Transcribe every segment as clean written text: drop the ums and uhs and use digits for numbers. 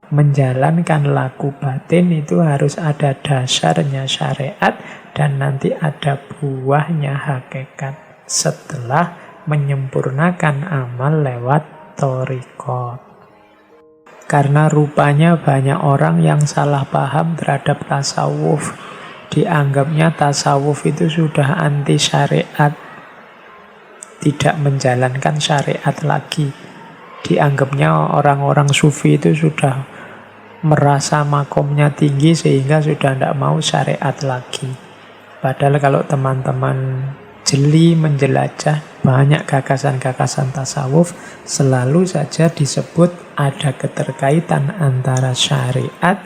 menjalankan laku batin itu harus ada dasarnya syariat dan nanti ada buahnya hakikat setelah menyempurnakan amal lewat thariqat. Karena rupanya banyak orang yang salah paham terhadap tasawuf. Dianggapnya tasawuf itu sudah anti syariat, tidak menjalankan syariat lagi. Dianggapnya orang-orang sufi itu sudah merasa makomnya tinggi sehingga sudah tidak mau syariat lagi. Padahal kalau teman-teman jeli menjelajah banyak gagasan-gagasan tasawuf, selalu saja disebut ada keterkaitan antara syariat,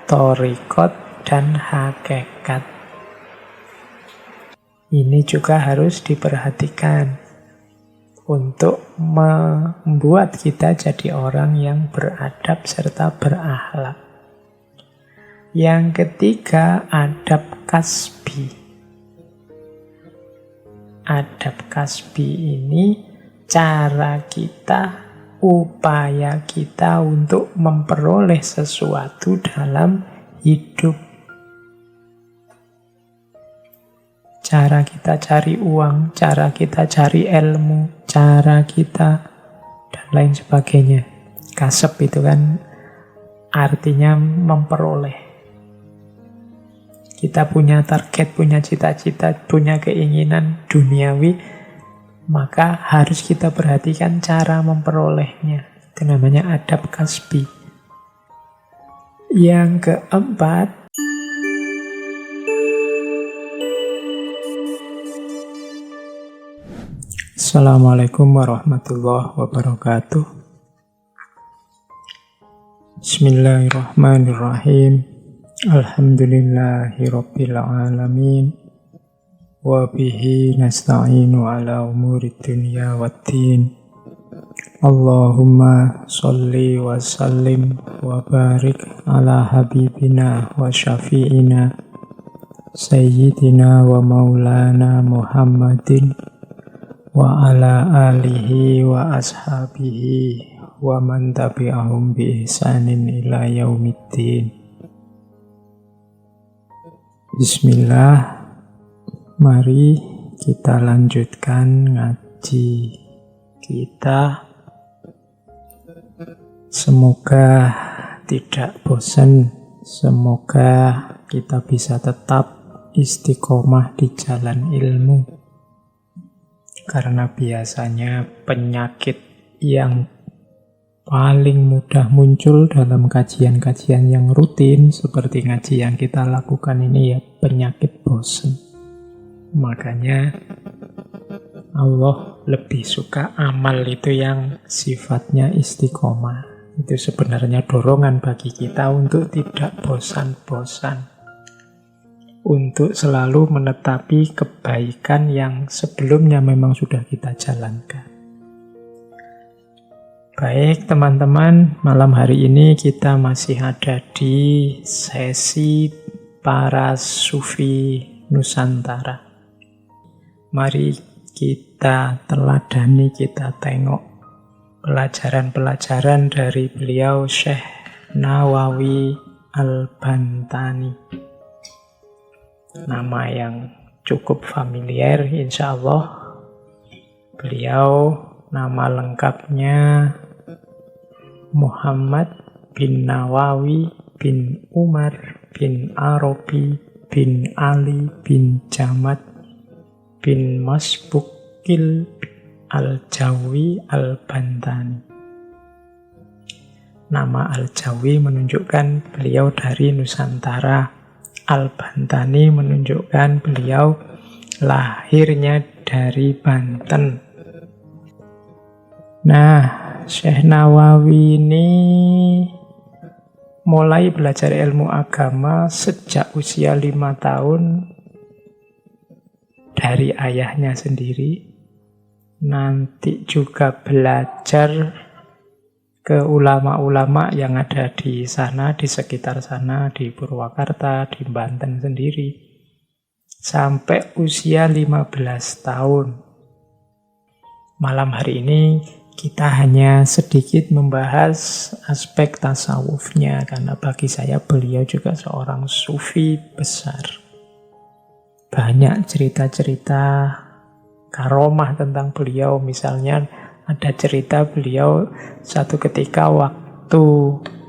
thariqat, dan hakikat. Ini juga harus diperhatikan untuk membuat kita jadi orang yang beradab serta berakhlak. Yang ketiga, adab kasbi. Adab kasbi ini cara kita, upaya kita untuk memperoleh sesuatu dalam hidup. Cara kita cari uang, cara kita cari ilmu, cara kita, dan lain sebagainya. Kasab itu kan artinya memperoleh. Kita punya target, punya cita-cita, punya keinginan duniawi, maka harus kita perhatikan cara memperolehnya. Itu namanya adab kasbi. Yang keempat, Assalamualaikum warahmatullahi wabarakatuh. Bismillahirrahmanirrahim. Alhamdulillahirabbil alamin. Wa bihi nasta'inu ala umuri dunya waddin. Allahumma sholli wa sallim wa barik ala habibina wa syafi'ina sayyidina wa maulana Muhammadin wa ala alihi wa ashabihi wa man tabi'ahum bi ihsanin ila yaumiddin. Bismillah, mari kita lanjutkan ngaji kita. Semoga tidak bosan, semoga kita bisa tetap istiqomah di jalan ilmu. Karena biasanya penyakit yang paling mudah muncul dalam kajian-kajian yang rutin seperti ngaji yang kita lakukan ini ya penyakit bosan. Makanya Allah lebih suka amal itu yang sifatnya istiqomah. Itu sebenarnya dorongan bagi kita untuk tidak bosan-bosan, untuk selalu menetapi kebaikan yang sebelumnya memang sudah kita jalankan. Baik teman-teman, malam hari ini kita masih ada di sesi para sufi Nusantara. Mari kita teladani, kita tengok pelajaran-pelajaran dari beliau Syekh Nawawi Al-Bantani. Nama yang cukup familiar, insya Allah. Beliau nama lengkapnya Muhammad bin Nawawi bin Umar bin Arabi bin Ali bin Jamad bin Masbukil Al-Jawi Al-Bantani. Nama Al-Jawi menunjukkan beliau dari Nusantara. Al-Bantani menunjukkan beliau lahirnya dari Banten. Nah, Syekh Nawawi ini mulai belajar ilmu agama sejak usia 5 tahun dari ayahnya sendiri. Nanti juga belajar ke ulama-ulama yang ada di sana, di sekitar sana, di Purwakarta, di Banten sendiri. Sampai usia 15 tahun. Malam hari ini Kita hanya sedikit membahas aspek tasawufnya, karena bagi saya beliau juga seorang sufi besar. Banyak cerita-cerita karomah tentang beliau. Misalnya ada cerita beliau satu ketika waktu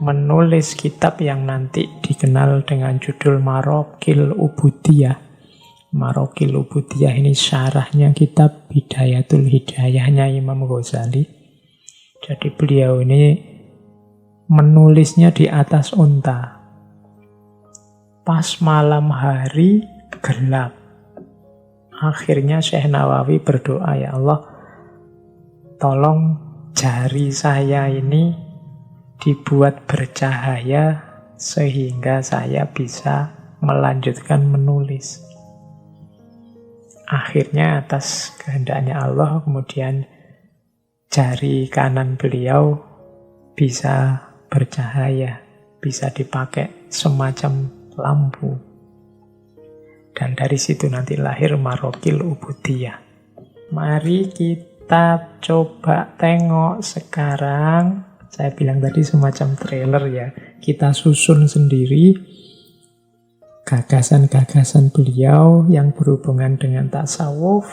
menulis kitab yang nanti dikenal dengan judul Maraqil Ubudiyah. Maraqil Ubudiyah ini syarahnya kitab Bidayatul Hidayahnya Imam Ghazali. Jadi beliau ini menulisnya di atas unta. Pas malam hari gelap. Akhirnya Syekh Nawawi berdoa, ya Allah, tolong jari saya ini dibuat bercahaya sehingga saya bisa melanjutkan menulis. Akhirnya atas kehendaknya Allah, kemudian jari kanan beliau bisa bercahaya, bisa dipakai semacam lampu. Dan dari situ nanti lahir Maraqil Ubudiyah. Mari kita coba tengok sekarang. Saya bilang tadi semacam trailer ya. Kita susun sendiri gagasan-gagasan beliau yang berhubungan dengan tasawuf.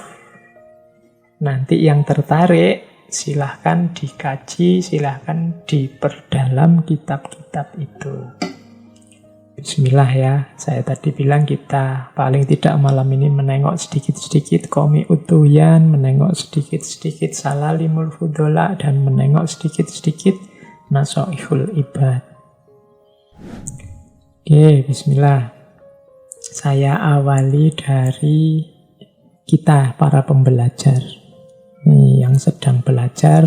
Nanti yang tertarik silahkan dikaji, silahkan diperdalam kitab-kitab itu. Bismillah ya, saya tadi bilang kita paling tidak malam ini menengok sedikit-sedikit Qomi Utuyan, menengok sedikit-sedikit Salalimul Fudola, dan menengok sedikit-sedikit Nasoihul Ibad. Oke, bismillah. Saya awali dari kita para pembelajar. Nih, yang sedang belajar,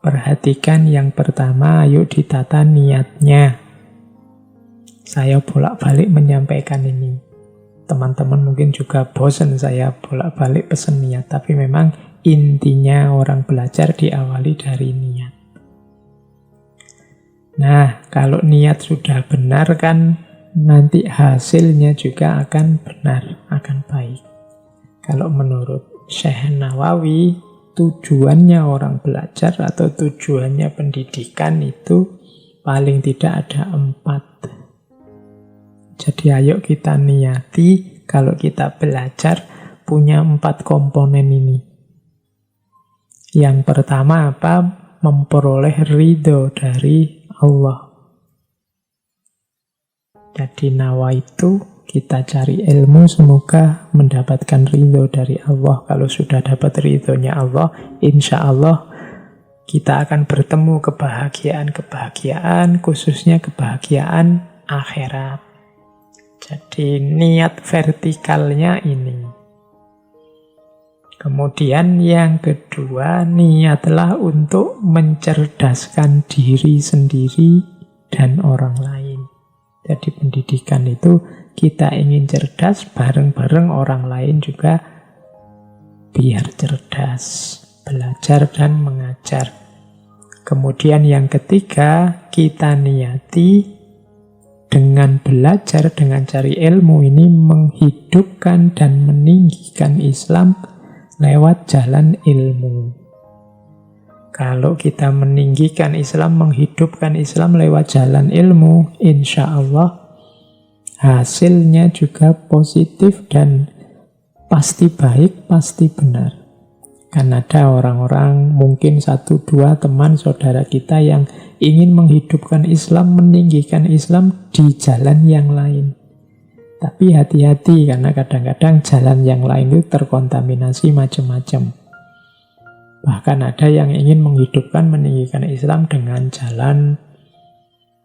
perhatikan yang pertama, ayo ditata niatnya. Saya bolak-balik menyampaikan ini. Teman-teman mungkin juga bosan saya bolak-balik pesan niat, tapi memang intinya orang belajar diawali dari niat. Nah, kalau niat sudah benar kan nanti hasilnya juga akan benar, akan baik. Kalau menurut Syekh Nawawi, tujuannya orang belajar atau tujuannya pendidikan itu paling tidak ada 4. Jadi ayo kita niati kalau kita belajar punya 4 komponen ini. Yang pertama apa? Memperoleh ridho dari Allah. Jadi nawaitu, kita cari ilmu semoga mendapatkan ridho dari Allah. Kalau sudah dapat ridhonya Allah, insya Allah kita akan bertemu kebahagiaan-kebahagiaan, khususnya kebahagiaan akhirat. Jadi niat vertikalnya ini. Kemudian yang kedua, niatlah untuk mencerdaskan diri sendiri dan orang lain. Jadi pendidikan itu kita ingin cerdas, bareng-bareng orang lain juga biar cerdas, belajar dan mengajar. Kemudian yang ketiga, kita niati dengan belajar, dengan cari ilmu ini menghidupkan dan meninggikan Islam lewat jalan ilmu. Kalau kita meninggikan Islam, menghidupkan Islam lewat jalan ilmu, insya Allah hasilnya juga positif dan pasti baik, pasti benar. Kan ada orang-orang, mungkin 1-2 teman saudara kita yang ingin menghidupkan Islam, meninggikan Islam di jalan yang lain. Tapi hati-hati, karena kadang-kadang jalan yang lain itu terkontaminasi macam-macam. Bahkan ada yang ingin menghidupkan, meninggikan Islam dengan jalan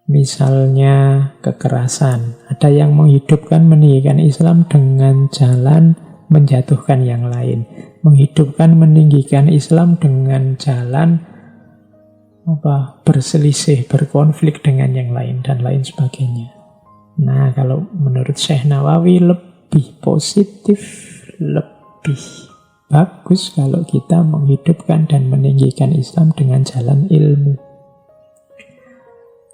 misalnya kekerasan. Ada yang menghidupkan, meninggikan Islam dengan jalan menjatuhkan yang lain. Menghidupkan, meninggikan Islam dengan jalan berselisih, berkonflik dengan yang lain, dan lain sebagainya. Nah, kalau menurut Syekh Nawawi lebih positif, lebih bagus kalau kita menghidupkan dan meninggikan Islam dengan jalan ilmu.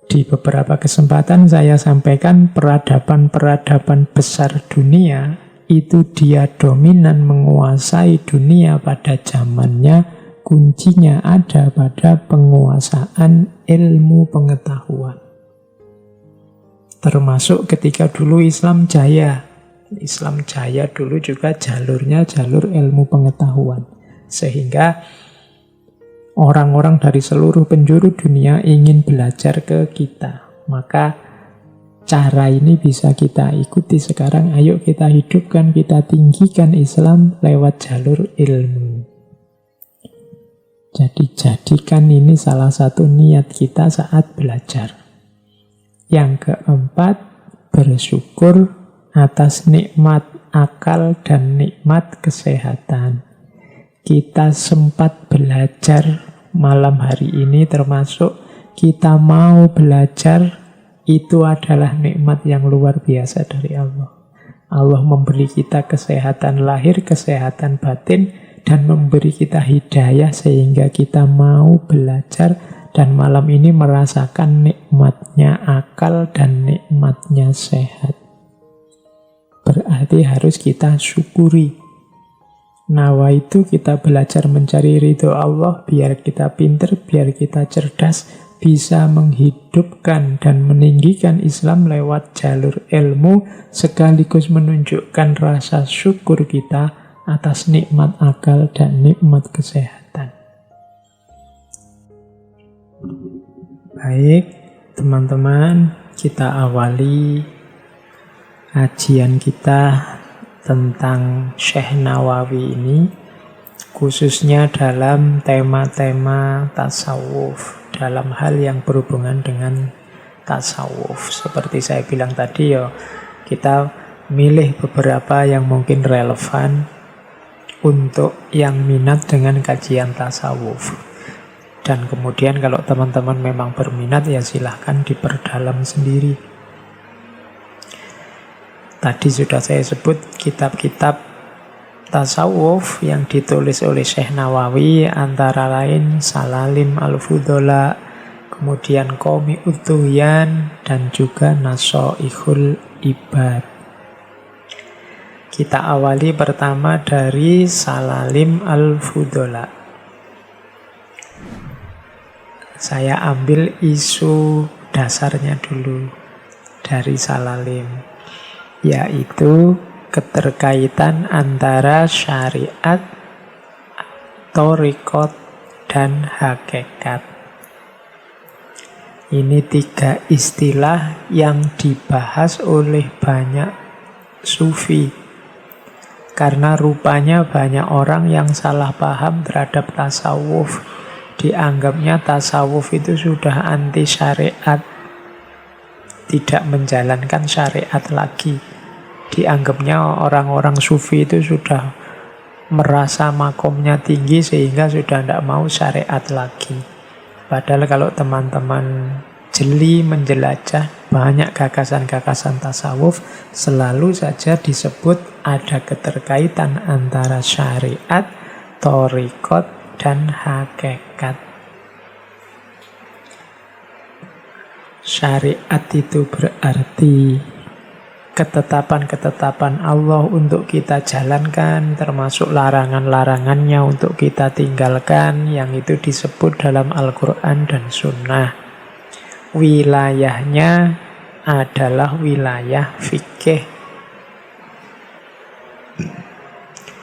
Di beberapa kesempatan saya sampaikan peradaban-peradaban besar dunia itu dia dominan menguasai dunia pada zamannya kuncinya ada pada penguasaan ilmu pengetahuan. Termasuk ketika dulu Islam jaya. Islam jaya dulu juga jalurnya jalur ilmu pengetahuan. Sehingga orang-orang dari seluruh penjuru dunia ingin belajar ke kita. Maka cara ini bisa kita ikuti sekarang. Ayo kita hidupkan, kita tinggikan Islam lewat jalur ilmu. Jadi jadikan ini salah satu niat kita saat belajar. Yang keempat, bersyukur atas nikmat akal dan nikmat kesehatan. Kita sempat belajar malam hari ini, termasuk kita mau belajar, itu adalah nikmat yang luar biasa dari Allah. Allah memberi kita kesehatan lahir, kesehatan batin, dan memberi kita hidayah sehingga kita mau belajar dan malam ini merasakan nikmatnya akal dan nikmatnya sehat. Berarti harus kita syukuri. Nawa itu kita belajar mencari ridho Allah biar kita pinter, biar kita cerdas, bisa menghidupkan dan meninggikan Islam lewat jalur ilmu, sekaligus menunjukkan rasa syukur kita atas nikmat akal dan nikmat kesehatan. Baik, teman-teman, kita awali kajian kita tentang Syekh Nawawi ini, khususnya dalam tema-tema tasawuf, dalam hal yang berhubungan dengan tasawuf. Seperti saya bilang tadi, kita milih beberapa yang mungkin relevan untuk yang minat dengan kajian tasawuf. Dan kemudian kalau teman-teman memang berminat, ya silahkan diperdalam sendiri. Tadi sudah saya sebut kitab-kitab tasawuf yang ditulis oleh Syekh Nawawi, antara lain Salalim Al-Fudola, kemudian Qomi Utuyan, dan juga Nasoihul Ibad. Kita awali pertama dari Salalim Al-Fudola. Saya ambil isu dasarnya dulu dari Salalim, yaitu keterkaitan antara syariat, thariqat, dan hakikat. Ini 3 istilah yang dibahas oleh banyak sufi, karena rupanya banyak orang yang salah paham terhadap tasawuf. Dianggapnya tasawuf itu sudah anti syariat, tidak menjalankan syariat lagi. Dianggapnya orang-orang sufi itu sudah merasa makomnya tinggi sehingga sudah tidak mau syariat lagi. Padahal kalau teman-teman jeli menjelajah banyak gagasan-gagasan tasawuf, selalu saja disebut ada keterkaitan antara syariat, thariqat, dan hakikat. Syariat itu berarti ketetapan-ketetapan Allah untuk kita jalankan, termasuk larangan-larangannya untuk kita tinggalkan, yang itu disebut dalam Al-Quran dan Sunnah. Wilayahnya adalah wilayah fikih.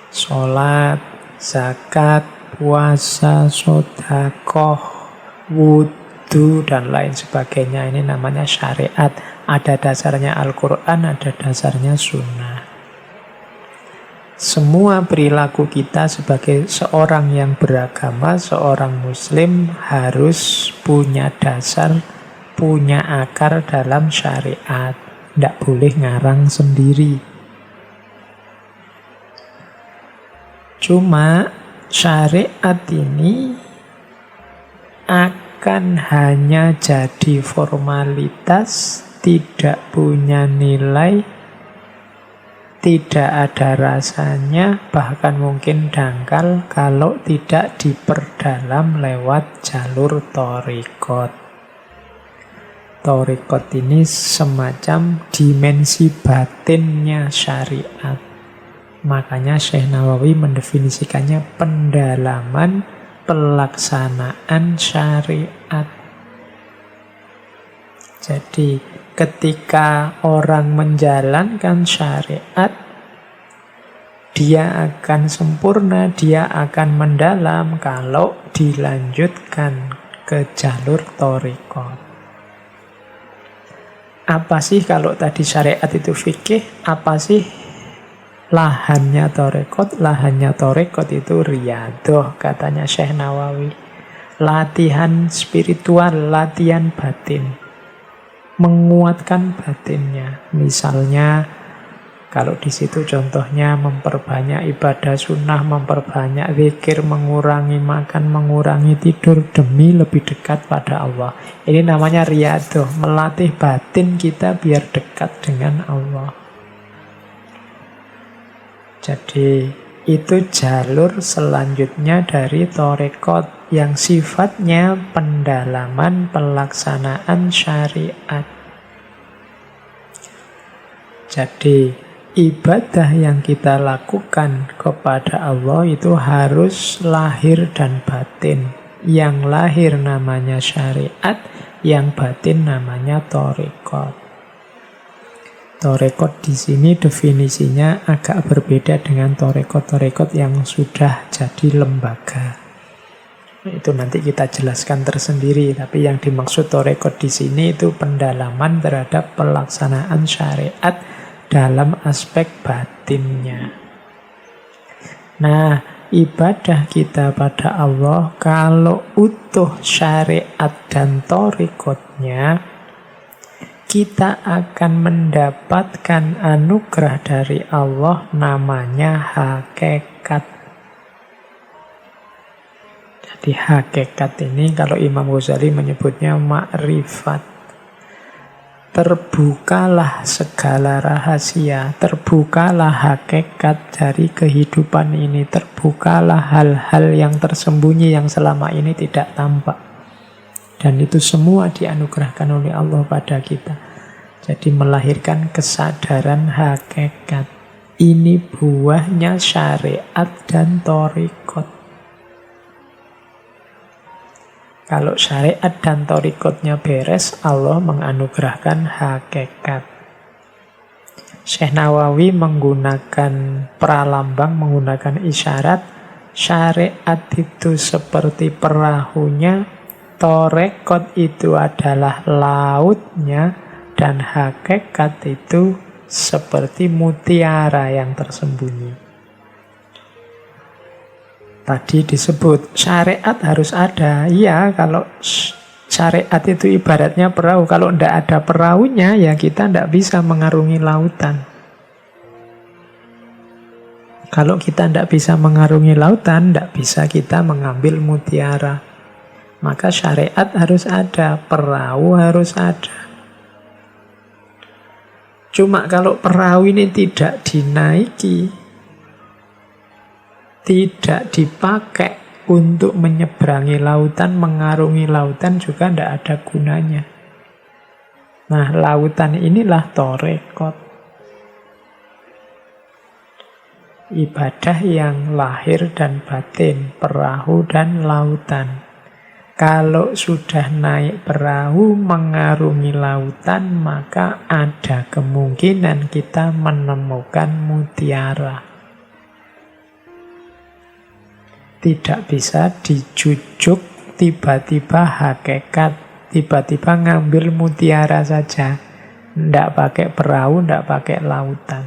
Sholat, zakat, puasa, sedekah, wudhu, dan lain sebagainya. Ini namanya syariat. Ada dasarnya Al-Quran, ada dasarnya Sunnah. Semua perilaku kita sebagai seorang yang beragama, seorang Muslim, harus punya dasar, punya akar dalam syariat. Tidak boleh ngarang sendiri. Cuma syariat ini akan hanya jadi formalitas, tidak punya nilai, tidak ada rasanya, bahkan mungkin dangkal kalau tidak diperdalam lewat jalur thariqat. Thariqat ini semacam dimensi batinnya syariat. Makanya Syekh Nawawi mendefinisikannya pendalaman pelaksanaan syariat. Jadi ketika orang menjalankan syariat, dia akan sempurna, dia akan mendalam kalau dilanjutkan ke jalur thariqat. Apa sih kalau tadi syariat itu fikih? Apa sih lahannya thariqat? Lahannya thariqat itu riyadhah, katanya Syekh Nawawi. Latihan spiritual, latihan batin. Menguatkan batinnya. Misalnya kalau di situ contohnya memperbanyak ibadah sunnah, memperbanyak zikir, mengurangi makan, mengurangi tidur demi lebih dekat pada Allah. Ini namanya riyadhah, melatih batin kita biar dekat dengan Allah. Jadi itu jalur selanjutnya dari thariqat yang sifatnya pendalaman pelaksanaan syariat. Jadi ibadah yang kita lakukan kepada Allah itu harus lahir dan batin. Yang lahir namanya syariat, yang batin namanya thariqat. Thariqat di sini definisinya agak berbeda dengan thariqat yang sudah jadi lembaga. Itu nanti kita jelaskan tersendiri, tapi yang dimaksud thariqat di sini itu pendalaman terhadap pelaksanaan syariat dalam aspek batinnya. Nah, ibadah kita pada Allah kalau utuh syariat dan thariqatnya, kita akan mendapatkan anugerah dari Allah namanya hakikat. Jadi hakikat ini kalau Imam Ghazali menyebutnya ma'rifat. Terbukalah segala rahasia, terbukalah hakikat dari kehidupan ini, terbukalah hal-hal yang tersembunyi yang selama ini tidak tampak. Dan itu semua dianugerahkan oleh Allah pada kita. Jadi melahirkan kesadaran hakikat. Ini buahnya syariat dan thariqat. Kalau syariat dan thariqatnya beres, Allah menganugerahkan hakikat. Syekh Nawawi menggunakan pralambang, menggunakan isyarat. Syariat itu seperti perahunya, thariqat itu adalah lautnya, dan hakikat itu seperti mutiara yang tersembunyi. Tadi disebut syariat harus ada. Iya, kalau syariat itu ibaratnya perahu. Kalau tidak ada perahunya, ya kita tidak bisa mengarungi lautan. Kalau kita tidak bisa mengarungi lautan, tidak bisa kita mengambil mutiara. Maka syariat harus ada, perahu harus ada. Cuma kalau perahu ini tidak dinaiki, tidak dipakai untuk menyeberangi lautan, mengarungi lautan juga tidak ada gunanya. Nah, lautan inilah thariqat. Ibadah yang lahir dan batin, perahu dan lautan. Kalau sudah naik perahu mengarungi lautan, maka ada kemungkinan kita menemukan mutiara. Tidak bisa dijujuk tiba-tiba hakikat, tiba-tiba ngambil mutiara saja. Tidak pakai perahu, tidak pakai lautan.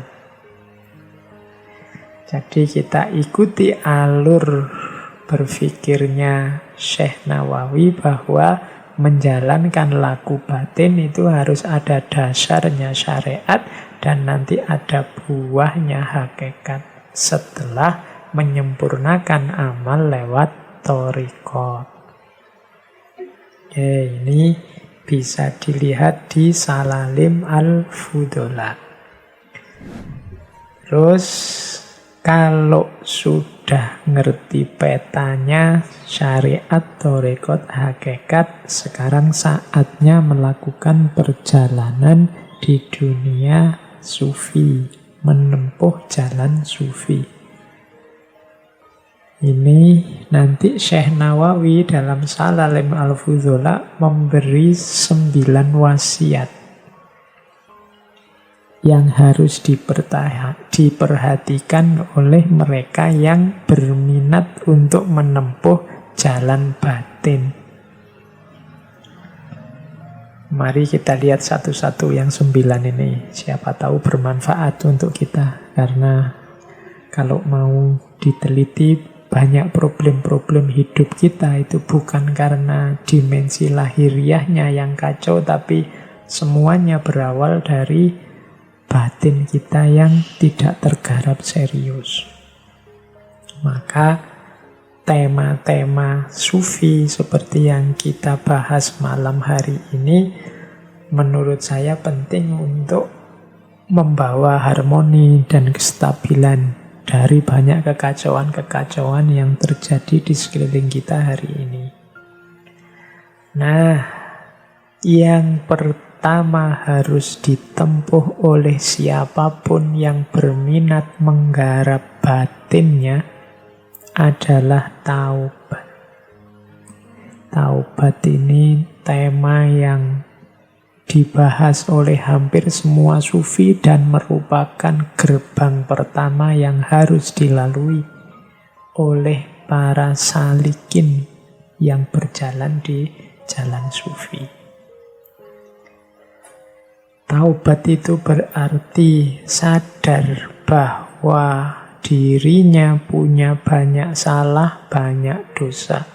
Jadi kita ikuti alur berpikirnya Syekh Nawawi bahwa menjalankan laku batin itu harus ada dasarnya syariat dan nanti ada buahnya hakikat setelah menyempurnakan amal lewat thariqat. Ini bisa dilihat di Salalim Al-Fudola. Terus kalau sudah ngerti petanya syariat, thariqat, hakikat, sekarang saatnya melakukan perjalanan di dunia sufi, menempuh jalan sufi. Ini nanti Syekh Nawawi dalam Salalim Al-Fudzola memberi 9 wasiat yang harus diperhatikan oleh mereka yang berminat untuk menempuh jalan batin. Mari kita lihat satu-satu yang 9 ini. Siapa tahu bermanfaat untuk kita. Karena kalau mau diteliti, banyak problem-problem hidup kita itu bukan karena dimensi lahiriahnya yang kacau, tapi semuanya berawal dari batin kita yang tidak tergarap serius. Maka tema-tema sufi seperti yang kita bahas malam hari ini menurut saya penting untuk membawa harmoni dan kestabilan dari banyak kekacauan-kekacauan yang terjadi di sekeliling kita hari ini. Nah, yang pertama harus ditempuh oleh siapapun yang berminat menggarap batinnya adalah taubat. Taubat ini tema yang dibahas oleh hampir semua sufi dan merupakan gerbang pertama yang harus dilalui oleh para salikin yang berjalan di jalan sufi. Taubat itu berarti sadar bahwa dirinya punya banyak salah, banyak dosa.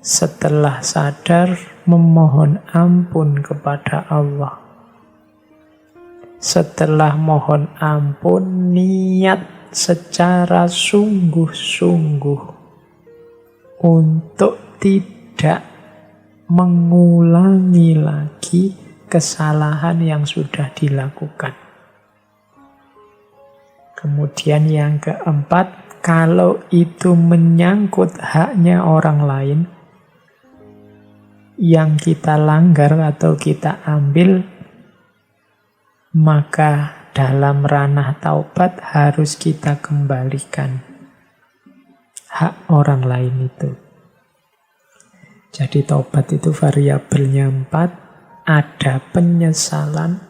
Setelah sadar, memohon ampun kepada Allah. Setelah mohon ampun, niat secara sungguh-sungguh untuk tidak mengulangi lagi kesalahan yang sudah dilakukan. Kemudian yang keempat, kalau itu menyangkut haknya orang lain yang kita langgar atau kita ambil, maka dalam ranah taubat harus kita kembalikan hak orang lain itu. Jadi taubat itu variabelnya 4. Ada penyesalan,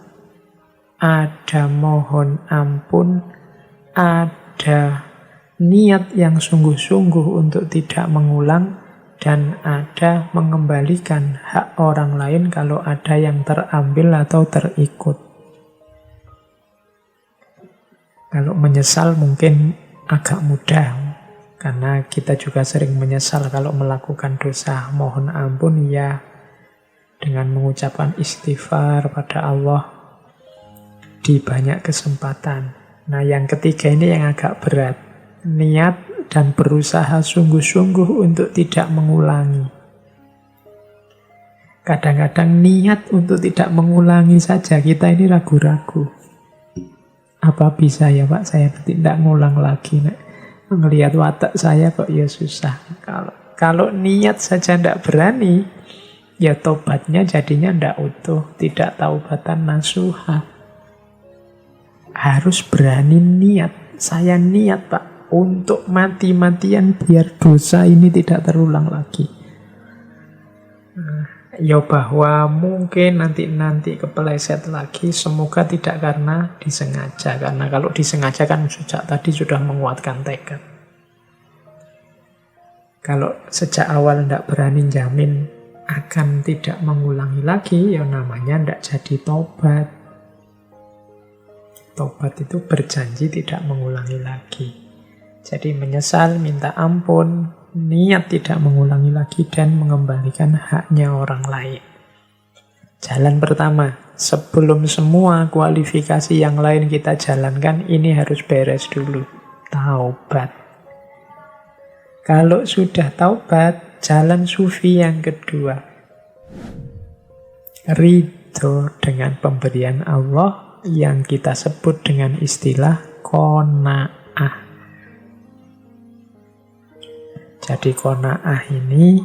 ada mohon ampun, ada niat yang sungguh-sungguh untuk tidak mengulang, dan ada mengembalikan hak orang lain kalau ada yang terambil atau terikut. Kalau menyesal mungkin agak mudah, karena kita juga sering menyesal kalau melakukan dosa. Mohon ampun ya dengan mengucapkan istighfar pada Allah di banyak kesempatan. Nah, yang ketiga ini yang agak berat. Niat dan berusaha sungguh-sungguh untuk tidak mengulangi. Kadang-kadang niat untuk tidak mengulangi saja kita ini ragu-ragu. Apa bisa ya Pak, saya tidak ngulang lagi. Melihat watak saya kok ya susah. Kalau niat saja tidak berani, ya tobatnya jadinya tidak utuh, tidak taubatan nasuha. Harus berani niat. Saya niat Pak untuk mati-matian biar dosa ini tidak terulang lagi. Ya bahwa mungkin nanti kepeleset lagi, semoga tidak karena disengaja. Karena kalau disengaja kan sejak tadi sudah menguatkan tekad. Kalau sejak awal tidak berani jamin akan tidak mengulangi lagi, ya namanya tidak jadi tobat. Tobat itu berjanji tidak mengulangi lagi. Jadi menyesal, minta ampun, niat tidak mengulangi lagi, dan mengembalikan haknya orang lain. Jalan pertama, sebelum semua kualifikasi yang lain kita jalankan, ini harus beres dulu. Taubat. Kalau sudah taubat, jalan sufi yang kedua. Ridho dengan pemberian Allah yang kita sebut dengan istilah qanaah. Jadi qanaah ini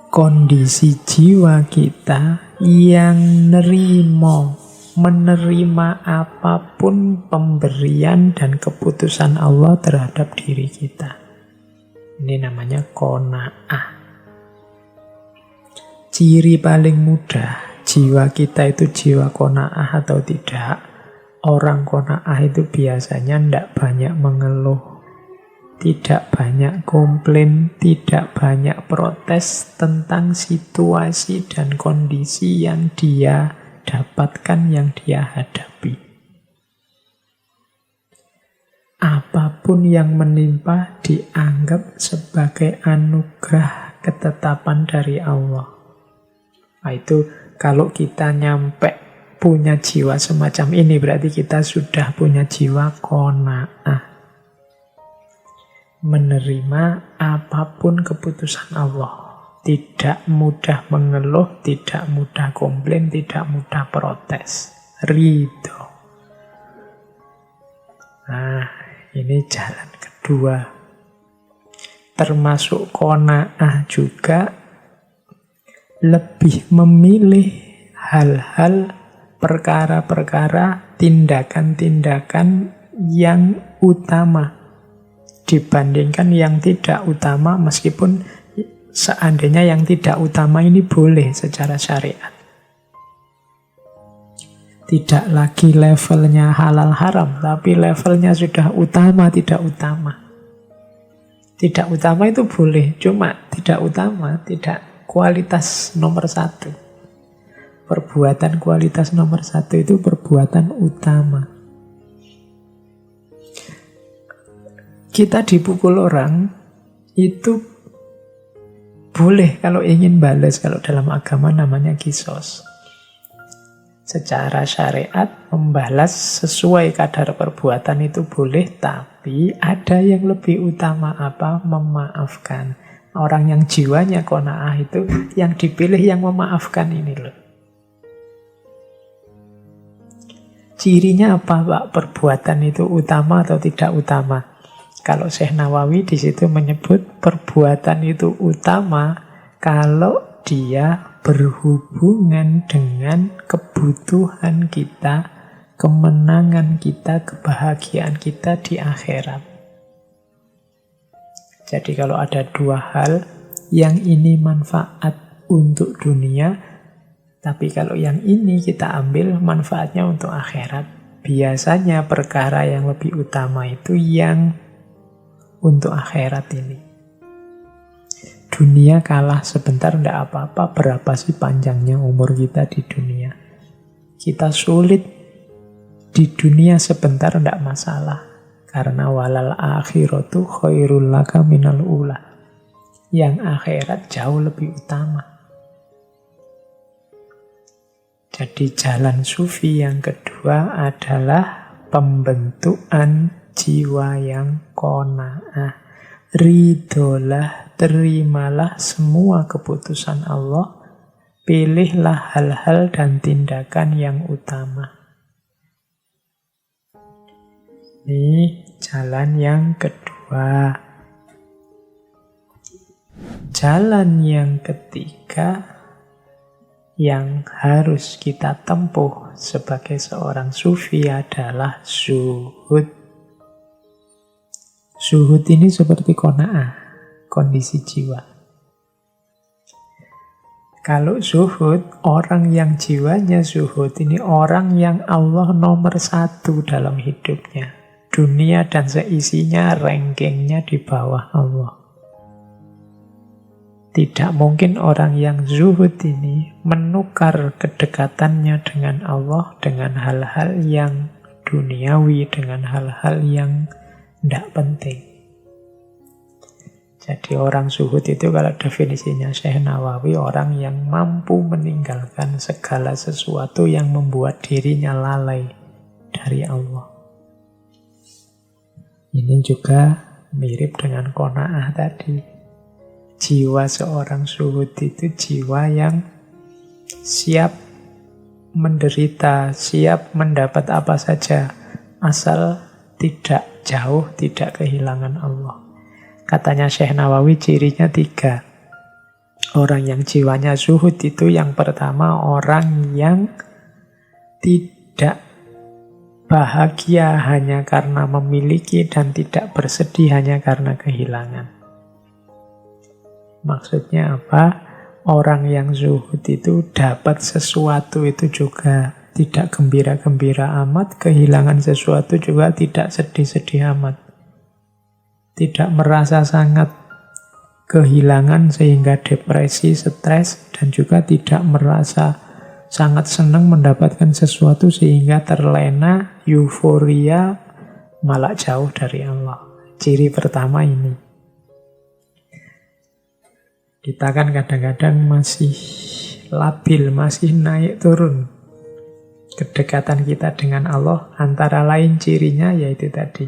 kondisi jiwa kita yang nerimo menerima apapun pemberian dan keputusan Allah terhadap diri kita. Ini namanya qanaah. Ciri paling mudah jiwa kita itu jiwa qanaah atau tidak. Orang qanaah itu biasanya tidak banyak mengeluh, tidak banyak komplain, tidak banyak protes tentang situasi dan kondisi yang dia dapatkan, yang dia hadapi. Apapun yang menimpa dianggap sebagai anugerah ketetapan dari Allah. Nah, itu kalau kita nyampe punya jiwa semacam ini, berarti kita sudah punya jiwa qanaah. Menerima apapun keputusan Allah. Tidak mudah mengeluh, tidak mudah komplain, tidak mudah protes. Ridho. Nah, ini jalan kedua. Termasuk qanaah juga lebih memilih hal-hal, perkara-perkara, tindakan-tindakan yang utama dibandingkan yang tidak utama, meskipun seandainya yang tidak utama ini boleh secara syariat. Tidak lagi levelnya halal haram, tapi levelnya sudah utama, tidak utama. Tidak utama itu boleh, cuma tidak utama, tidak kualitas nomor satu. Perbuatan kualitas nomor satu itu perbuatan utama. Kita dipukul orang, itu boleh kalau ingin balas. Kalau dalam agama namanya qisas. Secara syariat, membalas sesuai kadar perbuatan itu boleh, tapi ada yang lebih utama apa? Memaafkan. Orang yang jiwanya qanaah itu, yang dipilih yang memaafkan ini loh. Cirinya apa, Pak? Perbuatan itu utama atau tidak utama? Kalau Syekh Nawawi di situ menyebut perbuatan itu utama kalau dia berhubungan dengan kebutuhan kita, kemenangan kita, kebahagiaan kita di akhirat. Jadi kalau ada dua hal, yang ini manfaat untuk dunia, tapi kalau yang ini kita ambil manfaatnya untuk akhirat. Biasanya perkara yang lebih utama itu yang untuk akhirat ini. Dunia kalah sebentar tidak apa-apa. Berapa sih panjangnya umur kita di dunia? Kita sulit di dunia sebentar tidak masalah. Karena walal akhiratu khairul laka minal ula. Yang akhirat jauh lebih utama. Jadi jalan sufi yang kedua adalah pembentukan jiwa yang qanaah. Ridholah, terimalah semua keputusan Allah. Pilihlah hal-hal dan tindakan yang utama. Ini jalan yang kedua. Jalan yang ketiga yang harus kita tempuh sebagai seorang sufi adalah zuhud. Zuhud ini seperti qanaah, kondisi jiwa. Kalau zuhud, orang yang jiwanya zuhud ini orang yang Allah nomor satu dalam hidupnya. Dunia dan seisinya rankingnya di bawah Allah. Tidak mungkin orang yang zuhud ini menukar kedekatannya dengan Allah dengan hal-hal yang duniawi, dengan hal-hal yang tidak penting. Jadi orang zuhud itu kalau definisinya Syekh Nawawi, orang yang mampu meninggalkan segala sesuatu yang membuat dirinya lalai dari Allah. Ini juga mirip dengan qanaah tadi. Jiwa seorang zuhud itu jiwa yang siap menderita, siap mendapat apa saja, asal tidak jauh, tidak kehilangan Allah. Katanya Syekh Nawawi cirinya 3. Orang yang jiwanya zuhud itu yang pertama orang yang tidak bahagia hanya karena memiliki dan tidak bersedih hanya karena kehilangan. Maksudnya apa? Orang yang zuhud itu dapat sesuatu itu juga tidak gembira-gembira amat, kehilangan sesuatu juga tidak sedih-sedih amat. Tidak merasa sangat kehilangan sehingga depresi, stres, dan juga tidak merasa sangat senang mendapatkan sesuatu sehingga terlena, euforia, malah jauh dari Allah. Ciri pertama ini. Kita kan kadang-kadang masih labil, masih naik turun. Kedekatan kita dengan Allah antara lain cirinya yaitu tadi.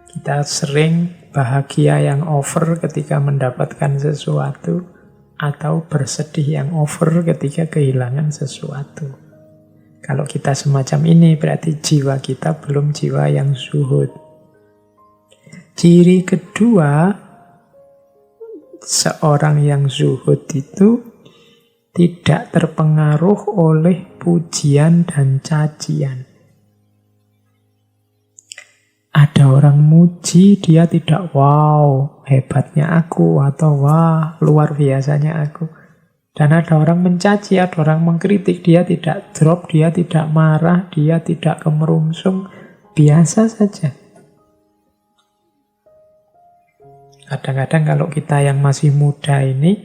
Kita sering bahagia yang over ketika mendapatkan sesuatu atau bersedih yang over ketika kehilangan sesuatu. Kalau kita semacam ini berarti jiwa kita belum jiwa yang zuhud. Ciri kedua, seorang yang zuhud itu tidak terpengaruh oleh pujian dan cacian. Ada orang muji, dia tidak wow, hebatnya aku, atau wah, luar biasanya aku. Dan ada orang mencaci, ada orang mengkritik, dia tidak drop, dia tidak marah, dia tidak kemerungsung, biasa saja. Kadang-kadang kalau kita yang masih muda ini,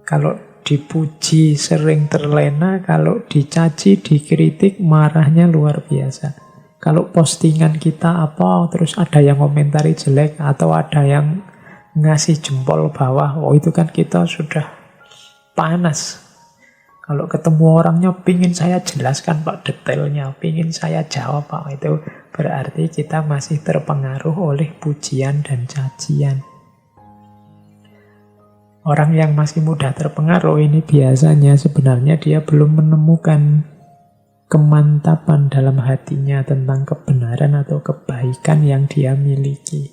kalau dipuji sering terlena, kalau dicaci, dikritik, marahnya luar biasa. Kalau postingan kita apa, terus ada yang komentari jelek, atau ada yang ngasih jempol bawah, oh itu kan kita sudah panas. Kalau ketemu orangnya, pingin saya jelaskan Pak detailnya, pingin saya jawab Pak, itu berarti kita masih terpengaruh oleh pujian dan cacian. Orang yang masih mudah terpengaruh ini biasanya sebenarnya dia belum menemukan kemantapan dalam hatinya tentang kebenaran atau kebaikan yang dia miliki.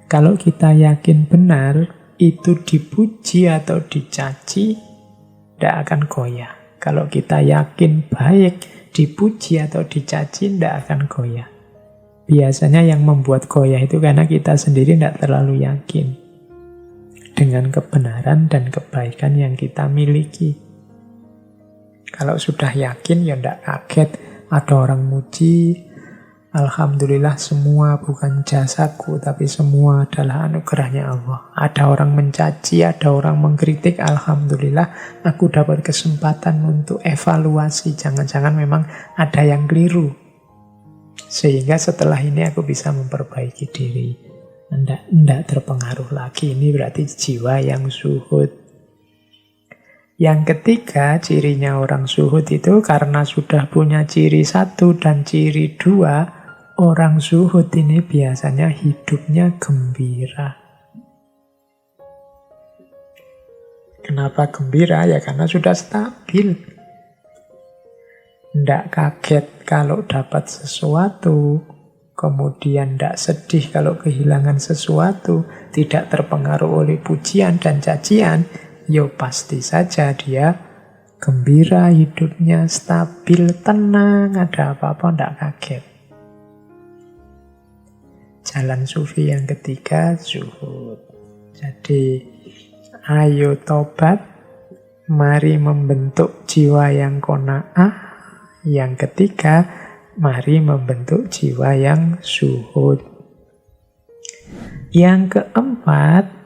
Kalau kita yakin benar, itu dipuji atau dicaci, tidak akan goyah. Kalau kita yakin baik, dipuji atau dicaci, tidak akan goyah. Biasanya yang membuat goyah itu karena kita sendiri tidak terlalu yakin dengan kebenaran dan kebaikan yang kita miliki. Kalau sudah yakin, ya tidak kaget ada orang muji, alhamdulillah semua bukan jasaku, tapi semua adalah anugerahnya Allah. Ada orang mencaci, ada orang mengkritik, alhamdulillah aku dapat kesempatan untuk evaluasi. Jangan-jangan memang ada yang keliru. Sehingga setelah ini aku bisa memperbaiki diri. Tidak terpengaruh lagi. Ini berarti jiwa yang zuhud. Yang ketiga, cirinya orang zuhud itu karena sudah punya ciri 1 dan ciri 2, orang zuhud ini biasanya hidupnya gembira. Kenapa gembira? Ya karena sudah stabil. Tidak kaget kalau dapat sesuatu, kemudian tidak sedih kalau kehilangan sesuatu, tidak terpengaruh oleh pujian dan cacian, ya pasti saja dia gembira, hidupnya stabil, tenang, ada apa-apa tidak kaget. Jalan sufi yang ketiga, zuhud. Jadi, ayo tobat, mari membentuk jiwa yang qanaah. Yang ketiga, mari membentuk jiwa yang zuhud. Yang keempat,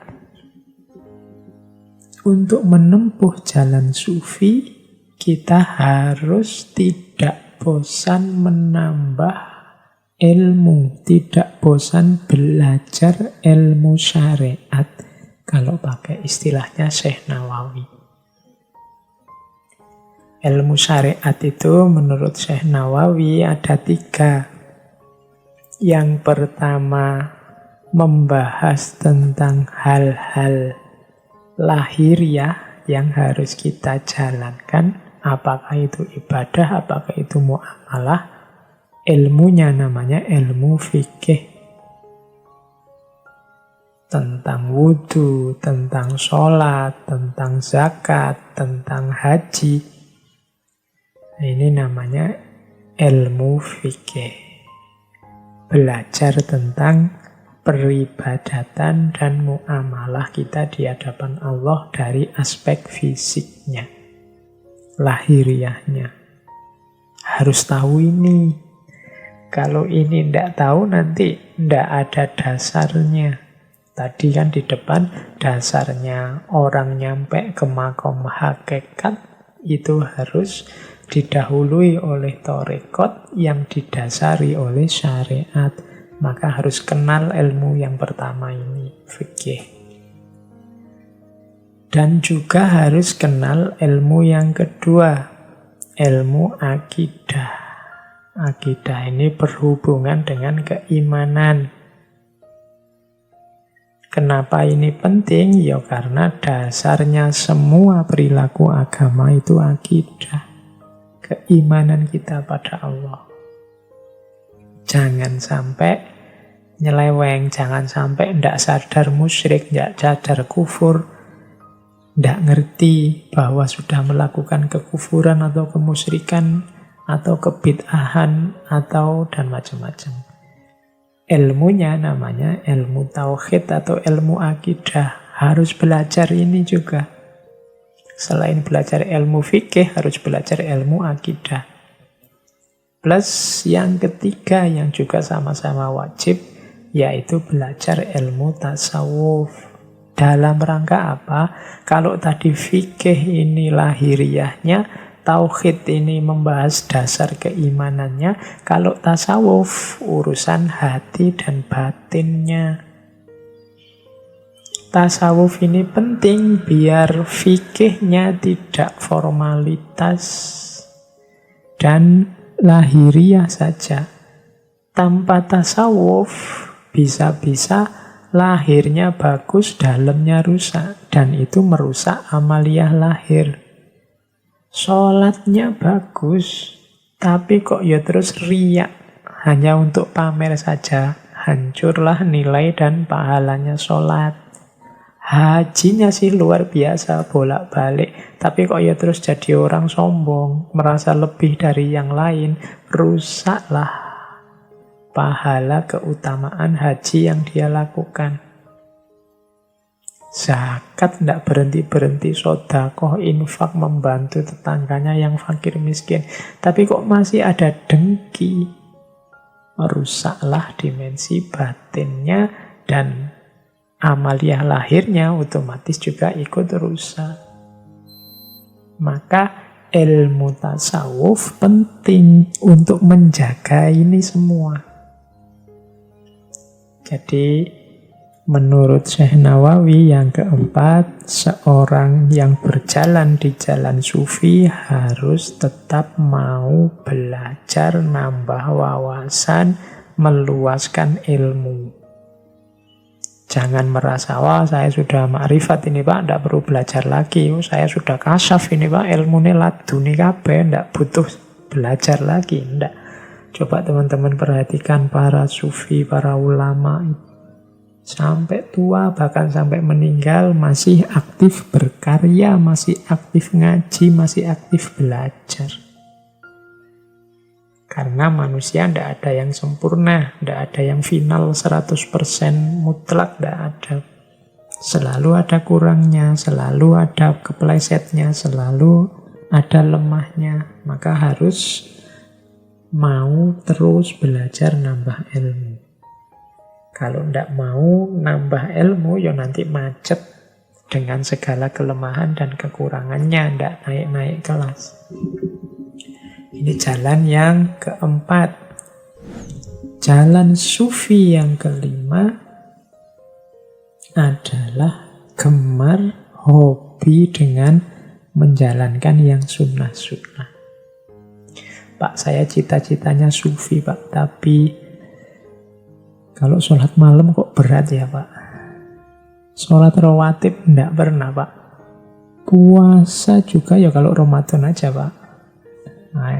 untuk menempuh jalan sufi, kita harus tidak bosan menambah ilmu, tidak bosan belajar ilmu syariat. Kalau pakai istilahnya Syekh Nawawi. Ilmu syariat itu menurut Syekh Nawawi ada 3. Yang pertama, membahas tentang hal-hal lahiriah yang harus kita jalankan. Apakah itu ibadah, apakah itu muamalah. Ilmunya namanya ilmu fikih. Tentang wudhu, tentang sholat, tentang zakat, tentang haji. Ini namanya ilmu fikih. Belajar tentang peribadatan dan muamalah kita di hadapan Allah dari aspek fisiknya, lahiriahnya. Harus tahu ini. Kalau ini tidak tahu nanti tidak ada dasarnya. Tadi kan di depan dasarnya orang nyampe ke makom hakikat itu harus didahului oleh tarekat yang didasari oleh syariat. Maka harus kenal ilmu yang pertama ini, fikih. Dan juga harus kenal ilmu yang kedua, ilmu akidah. Akidah ini berhubungan dengan keimanan. Kenapa ini penting? Ya karena dasarnya semua perilaku agama itu akidah. Keimanan kita pada Allah. Jangan sampai nyeleweng, jangan sampai tidak sadar musyrik, tidak sadar kufur, tidak ngerti bahwa sudah melakukan kekufuran atau kemusyrikan atau kebid'ahan atau dan macam-macam. Ilmunya namanya ilmu tauhid atau ilmu akidah. Harus belajar ini juga. Selain belajar ilmu fikih, harus belajar ilmu akidah. Plus yang ketiga yang juga sama-sama wajib, yaitu belajar ilmu tasawuf. Dalam rangka apa? Kalau tadi fikih ini lahiriahnya, tauhid ini membahas dasar keimanannya. Kalau tasawuf, urusan hati dan batinnya. Tasawuf ini penting biar fikihnya tidak formalitas dan lahiriah saja. Tanpa tasawuf, bisa-bisa lahirnya bagus, dalamnya rusak. Dan itu merusak amaliyah lahir. Sholatnya bagus, tapi kok ya terus riak, hanya untuk pamer saja. Hancurlah nilai dan pahalanya sholat. Hajinya sih luar biasa, bolak-balik, tapi kok ya terus jadi orang sombong, merasa lebih dari yang lain. Rusaklah pahala keutamaan haji yang dia lakukan. Zakat tidak berhenti-berhenti, sedekah, infak, membantu tetangganya yang fakir miskin. Tapi kok masih ada dengki. Rusaklah dimensi batinnya dan amaliyah lahirnya otomatis juga ikut rusak. Maka ilmu tasawuf penting untuk menjaga ini semua. Jadi menurut Syekh Nawawi yang keempat, seorang yang berjalan di jalan sufi harus tetap mau belajar, nambah wawasan, meluaskan ilmu. Jangan merasa, wah saya sudah makrifat ini Pak, tidak perlu belajar lagi. Saya sudah kasyaf ini Pak, ilmunya laduni kabeh, tidak butuh belajar lagi. Tidak. Coba teman-teman perhatikan para sufi, para ulama itu. Sampai tua, bahkan sampai meninggal, masih aktif berkarya, masih aktif ngaji, masih aktif belajar. Karena manusia tidak ada yang sempurna, tidak ada yang final 100% mutlak, tidak ada. Selalu ada kurangnya, selalu ada keplesetnya, selalu ada lemahnya. Maka harus mau terus belajar nambah ilmu. Kalau tidak mau nambah ilmu, ya nanti macet dengan segala kelemahan dan kekurangannya, tidak naik-naik kelas. Ini jalan yang keempat. Jalan sufi yang kelima adalah gemar, hobi dengan menjalankan yang sunnah-sunnah. Pak, saya cita-citanya sufi, Pak, tapi kalau sholat malam kok berat ya Pak? Sholat rawatib enggak pernah Pak. Puasa juga ya kalau Ramadan aja Pak. Nah,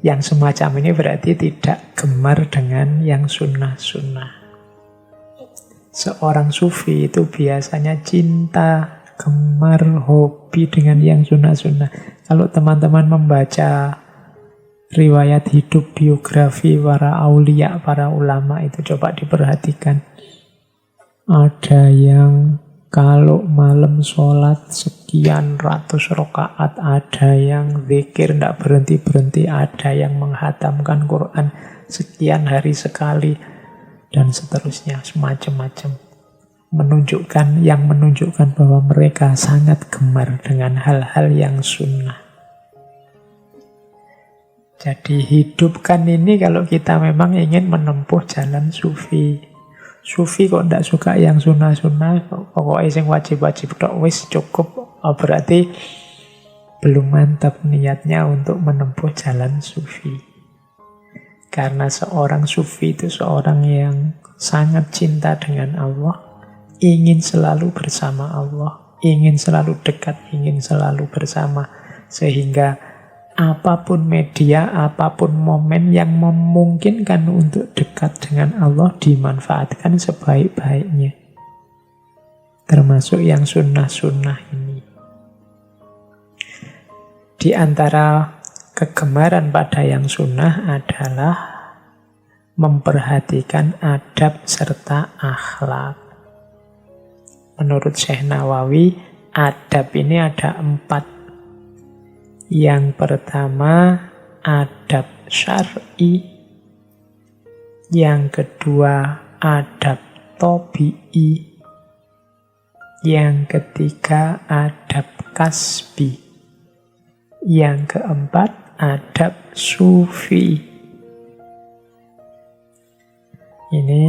yang semacam ini berarti tidak gemar dengan yang sunnah-sunnah. Seorang sufi itu biasanya cinta gemar hobi dengan yang sunnah-sunnah. Kalau teman-teman membaca riwayat hidup biografi para aulia, para ulama itu coba diperhatikan. Ada yang kalau malam sholat sekian ratus rakaat, ada yang zikir tidak berhenti-berhenti, ada yang menghatamkan Quran sekian hari sekali, dan seterusnya, semacam-macam. Menunjukkan bahwa mereka sangat gemar dengan hal-hal yang sunnah. Jadi hidupkan ini kalau kita memang ingin menempuh jalan sufi. Sufi kok tidak suka yang sunnah-sunnah, pokoknya yang wajib-wajib tok wis cukup, berarti belum mantap niatnya untuk menempuh jalan sufi. Karena seorang sufi itu seorang yang sangat cinta dengan Allah, ingin selalu bersama Allah, ingin selalu dekat, ingin selalu bersama, sehingga apapun media, apapun momen yang memungkinkan untuk dekat dengan Allah dimanfaatkan sebaik-baiknya. Termasuk yang sunnah-sunnah ini. Di antara kegemaran pada yang sunnah adalah memperhatikan adab serta akhlak. Menurut Syekh Nawawi, adab ini ada 4. Yang pertama, adab syar'i. Yang kedua, adab tabi'i. Yang ketiga, adab kasbi. Yang keempat, adab sufi. Ini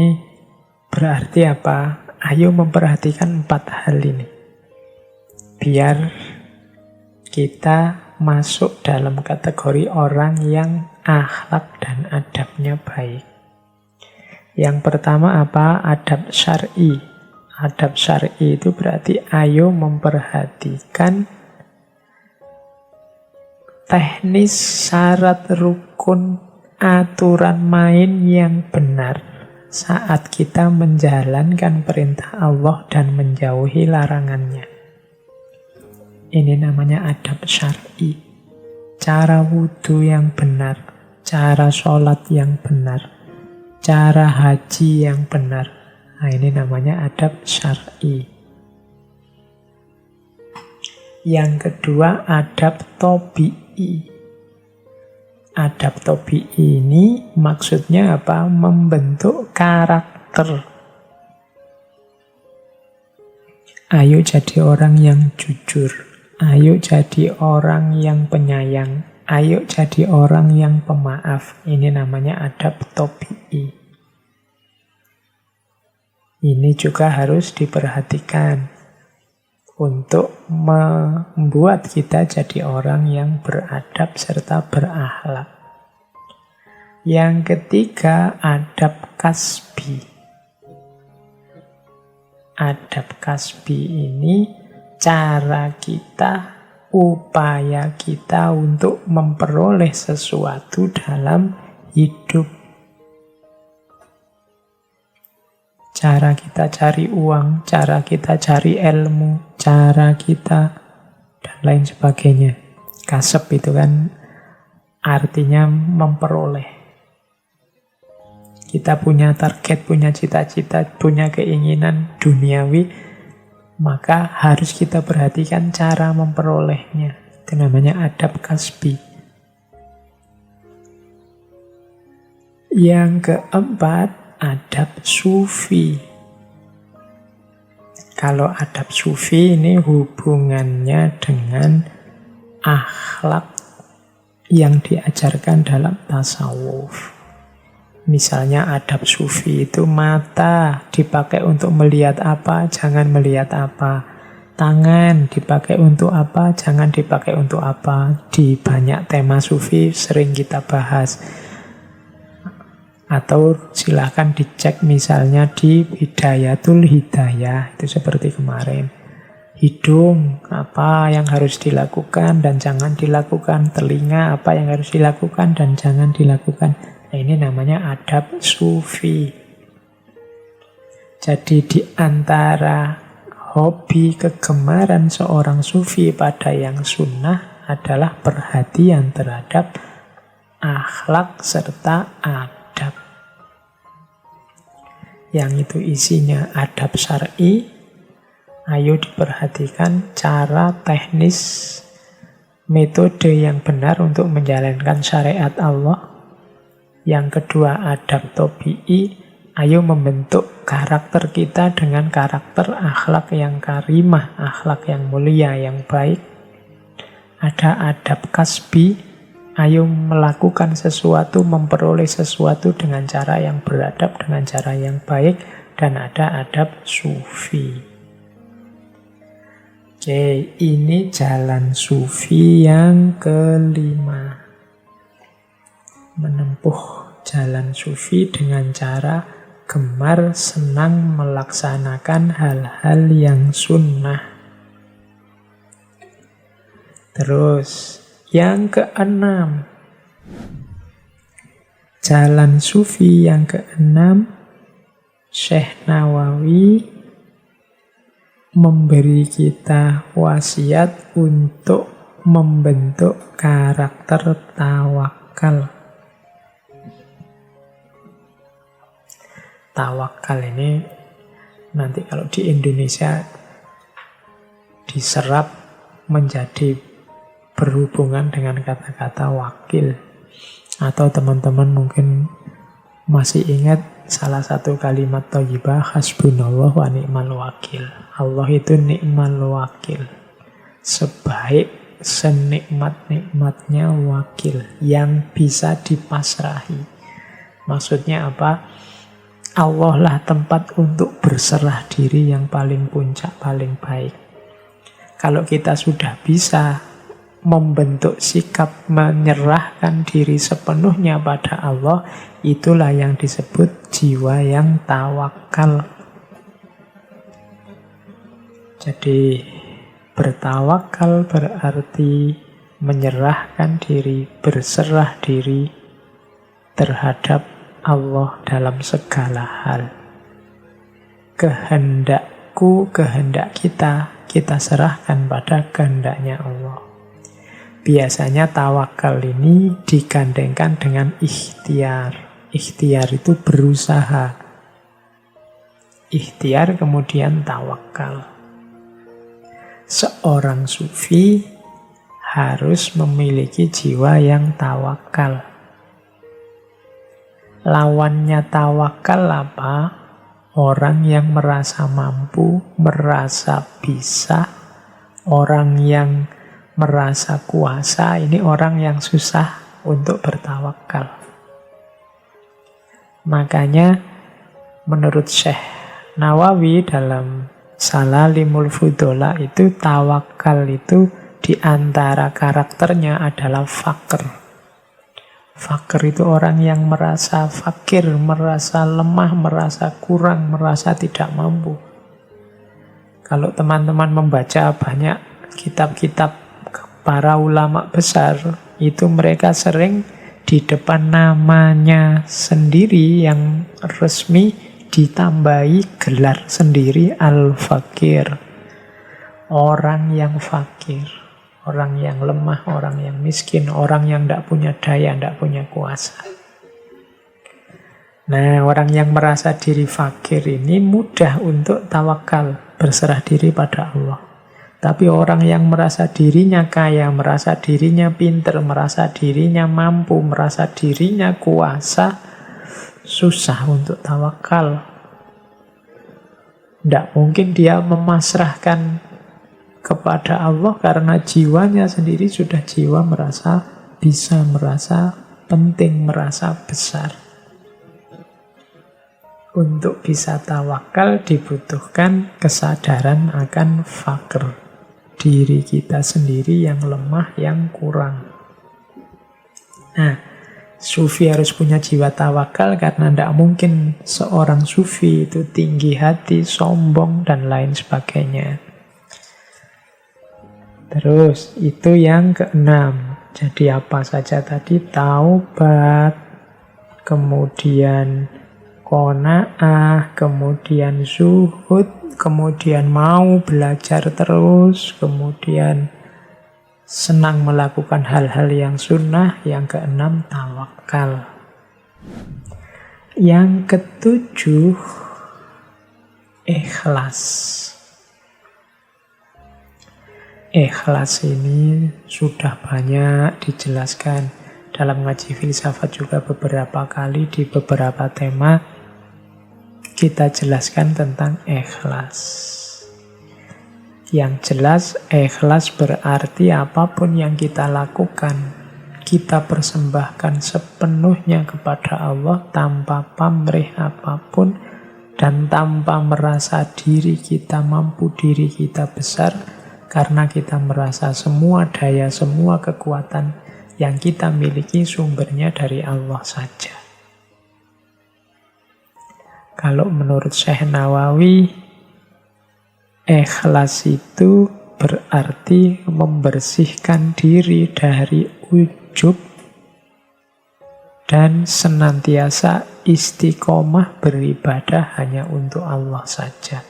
berarti apa? Ayo memperhatikan 4 hal ini. Biar kita masuk dalam kategori orang yang akhlak dan adabnya baik. Yang pertama apa? Adab syar'i. Adab syar'i itu berarti ayo memperhatikan teknis, syarat, rukun, aturan main yang benar saat kita menjalankan perintah Allah dan menjauhi larangannya. Ini namanya adab syar'i. Cara wudhu yang benar, cara sholat yang benar, cara haji yang benar. Nah, ini namanya adab syar'i. Yang kedua, adab tabi'i. Adab tabi'i ini maksudnya apa? Membentuk karakter. Ayo jadi orang yang jujur. Ayo jadi orang yang penyayang. Ayo jadi orang yang pemaaf. Ini namanya adab tabi'i. Ini juga harus diperhatikan untuk membuat kita jadi orang yang beradab serta berakhlak. Yang ketiga, adab kasbi. Adab kasbi ini cara kita, upaya kita untuk memperoleh sesuatu dalam hidup. Cara kita cari uang, cara kita cari ilmu, cara kita dan lain sebagainya. Kasab itu kan artinya memperoleh. Kita punya target, punya cita-cita, punya keinginan duniawi, maka harus kita perhatikan cara memperolehnya. Itu namanya adab kasbi. Yang keempat, adab sufi. Kalau adab sufi ini hubungannya dengan akhlak yang diajarkan dalam tasawuf. Misalnya adab sufi itu mata dipakai untuk melihat apa, jangan melihat apa. Tangan dipakai untuk apa, jangan dipakai untuk apa. Di banyak tema sufi sering kita bahas. Atau silahkan dicek misalnya di Bidayatul Hidayah, itu seperti kemarin. Hidung, apa yang harus dilakukan dan jangan dilakukan. Telinga, apa yang harus dilakukan dan jangan dilakukan. Nah, ini namanya adab sufi. Jadi di antara hobi, kegemaran seorang sufi pada yang sunnah adalah perhatian terhadap akhlak serta adab. Yang itu isinya adab syar'i. Ayo diperhatikan cara teknis, metode yang benar untuk menjalankan syariat Allah. Yang kedua adab tabi'i. Ayo membentuk karakter kita dengan karakter akhlak yang karimah, akhlak yang mulia, yang baik. Ada adab kasbi. Ayo melakukan sesuatu, memperoleh sesuatu dengan cara yang beradab, dengan cara yang baik. Dan ada adab sufi. Oke, ini jalan sufi yang kelima. Menempuh jalan sufi dengan cara gemar, senang melaksanakan hal-hal yang sunnah. Terus, yang keenam. Jalan sufi yang keenam, Syekh Nawawi memberi kita wasiat untuk membentuk karakter tawakal. Tawakal ini nanti kalau di Indonesia diserap menjadi berhubungan dengan kata-kata wakil. Atau teman-teman mungkin masih ingat salah satu kalimat thayyibah, hasbunallah wa ni'mal wakil. Allah itu ni'mal wakil. Sebaik, senikmat-nikmatnya wakil yang bisa dipasrahi. Maksudnya apa? Allah lah tempat untuk berserah diri yang paling puncak, paling baik. Kalau kita sudah bisa membentuk sikap menyerahkan diri sepenuhnya pada Allah, itulah yang disebut jiwa yang tawakal. Jadi bertawakal berarti menyerahkan diri, berserah diri terhadap Allah dalam segala hal. Kehendakku, kehendak kita serahkan pada kehendaknya Allah. Biasanya tawakal ini digandengkan dengan ikhtiar. Ikhtiar itu berusaha. Ikhtiar kemudian tawakal. Seorang sufi harus memiliki jiwa yang tawakal. Lawannya tawakal apa? Orang yang merasa mampu, merasa bisa, orang yang merasa kuasa, ini orang yang susah untuk bertawakal. Makanya menurut Syekh Nawawi dalam Salalimul Fudola itu tawakal itu diantara karakternya adalah fakir. Fakir itu orang yang merasa fakir, merasa lemah, merasa kurang, merasa tidak mampu. Kalau teman-teman membaca banyak kitab-kitab para ulama besar, itu mereka sering di depan namanya sendiri yang resmi ditambahi gelar sendiri al-fakir. Orang yang fakir, orang yang lemah, orang yang miskin, orang yang tidak punya daya, tidak punya kuasa. Nah, orang yang merasa diri fakir ini mudah untuk tawakal, berserah diri pada Allah. Tapi orang yang merasa dirinya kaya, merasa dirinya pinter, merasa dirinya mampu, merasa dirinya kuasa, susah untuk tawakal. Tidak mungkin dia memasrahkan kepada Allah karena jiwanya sendiri sudah jiwa merasa bisa, merasa penting, merasa besar. Untuk bisa tawakal dibutuhkan kesadaran akan fakir, diri kita sendiri yang lemah, yang kurang. Nah, sufi harus punya jiwa tawakal karena tidak mungkin seorang sufi itu tinggi hati, sombong, dan lain sebagainya. Terus, itu yang keenam. Jadi apa saja tadi? Taubat, kemudian qanaah, kemudian zuhud, kemudian mau belajar terus, kemudian senang melakukan hal-hal yang sunnah. Yang keenam, tawakal. Yang ketujuh, ikhlas. Ikhlas ini sudah banyak dijelaskan dalam ngaji filsafat juga beberapa kali di beberapa tema kita jelaskan tentang ikhlas. Yang jelas, ikhlas berarti apapun yang kita lakukan, kita persembahkan sepenuhnya kepada Allah tanpa pamrih apapun dan tanpa merasa diri kita mampu, diri kita besar, karena kita merasa semua daya, semua kekuatan yang kita miliki sumbernya dari Allah saja. Kalau menurut Syekh Nawawi, ikhlas itu berarti membersihkan diri dari ujub dan senantiasa istiqomah beribadah hanya untuk Allah saja.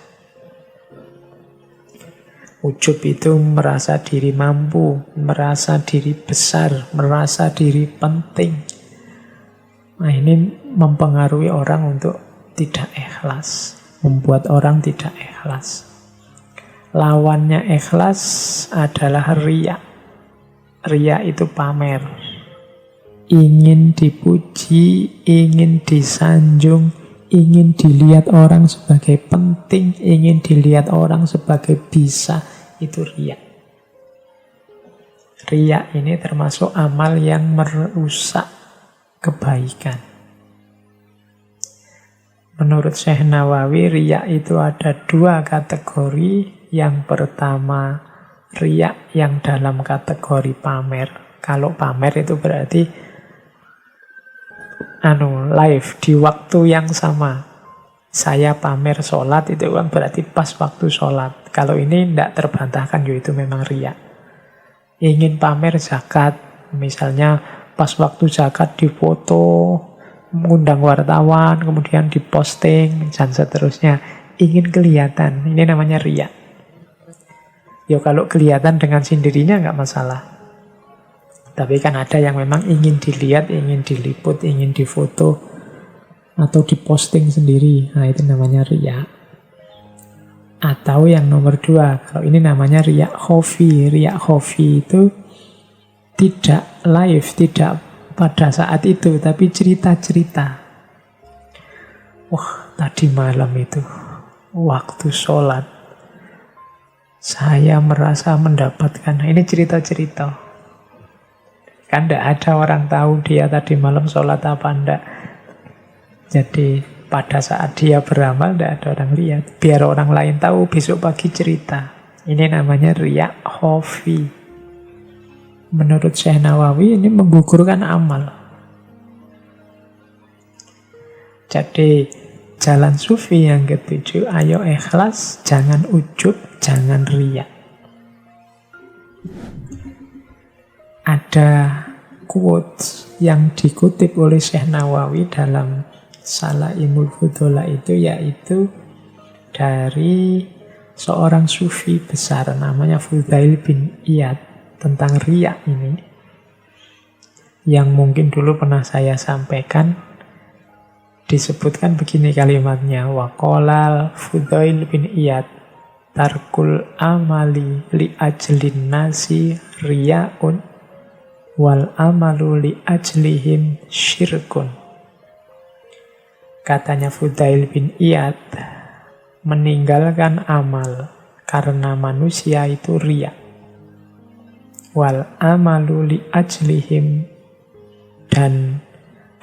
Ujub itu merasa diri mampu, merasa diri besar, merasa diri penting. Nah, ini mempengaruhi orang untuk tidak ikhlas, membuat orang tidak ikhlas. Lawannya ikhlas adalah riya. Riya itu pamer. Ingin dipuji, ingin disanjung, ingin dilihat orang sebagai penting, ingin dilihat orang sebagai bisa. Itu riya. Riya ini termasuk amal yang merusak kebaikan. Menurut Syekh Nawawi, riya itu ada dua kategori. Yang pertama, riya yang dalam kategori pamer. Kalau pamer itu berarti live di waktu yang sama. Saya pamer sholat itu kan berarti pas waktu sholat. Kalau ini tidak terbantahkan, yaitu memang riya. Ingin pamer zakat, misalnya pas waktu zakat difoto, mengundang wartawan, kemudian diposting, dan seterusnya. Ingin kelihatan, ini namanya riya. Ya kalau kelihatan dengan sendirinya nggak masalah. Tapi kan ada yang memang ingin dilihat, ingin diliput, ingin difoto, atau diposting sendiri. Nah, itu namanya riya. Atau yang nomor dua, kalau ini namanya riya khofi. Riya khofi itu tidak live, tidak pada saat itu, tapi cerita-cerita. Wah, tadi malam itu, waktu sholat, saya merasa mendapatkan, ini cerita-cerita. Kan tidak ada orang tahu dia tadi malam sholat apa enggak. Jadi pada saat dia beramal tidak ada orang lihat. Biar orang lain tahu, besok pagi cerita. Ini namanya riya khofi. Menurut Syekh Nawawi ini menggugurkan amal. Jadi jalan sufi yang ketujuh, ayo ikhlas, jangan ujub, jangan riya. Ada quotes yang dikutip oleh Syekh Nawawi dalam Salaimul Fudola itu, yaitu dari seorang sufi besar namanya Fudail bin Iyad, tentang riya ini, yang mungkin dulu pernah saya sampaikan. Disebutkan begini kalimatnya, waqolal Fudail bin Iyad, tarkul amali li ajlin nasi riyaun wal amalu li ajlihim syirkun. Katanya Fudail bin Iyad, meninggalkan amal karena manusia itu riya. Wal amalu li ajlihim, dan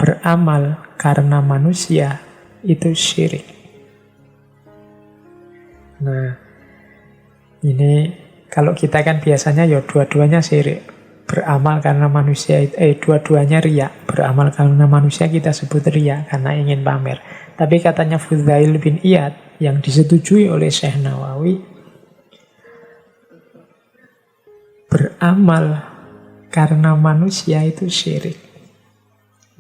beramal karena manusia itu syirik. Nah, ini kalau kita kan biasanya ya dua-duanya syirik. Beramal karena manusia, dua-duanya riya. Beramal karena manusia kita sebut riya, karena ingin pamer. Tapi katanya Fudail bin Iyad, yang disetujui oleh Syekh Nawawi, beramal karena manusia itu syirik.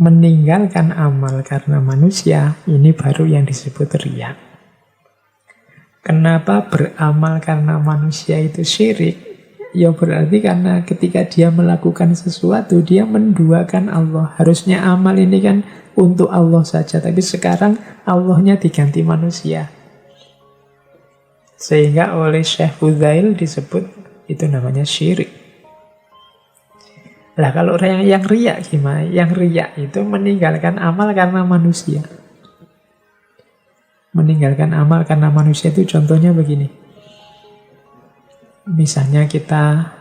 meninggalkan amal karena manusia, ini baru yang disebut riya. Kenapa beramal karena manusia itu syirik? Ya berarti karena ketika dia melakukan sesuatu, dia menduakan Allah. Harusnya amal ini kan untuk Allah saja, tapi sekarang Allahnya diganti manusia. Sehingga oleh Syekh Fudzail disebut itu namanya syirik. Lah kalau yang riya gimana? Yang riya itu meninggalkan amal karena manusia. Meninggalkan amal karena manusia itu contohnya begini. Misalnya kita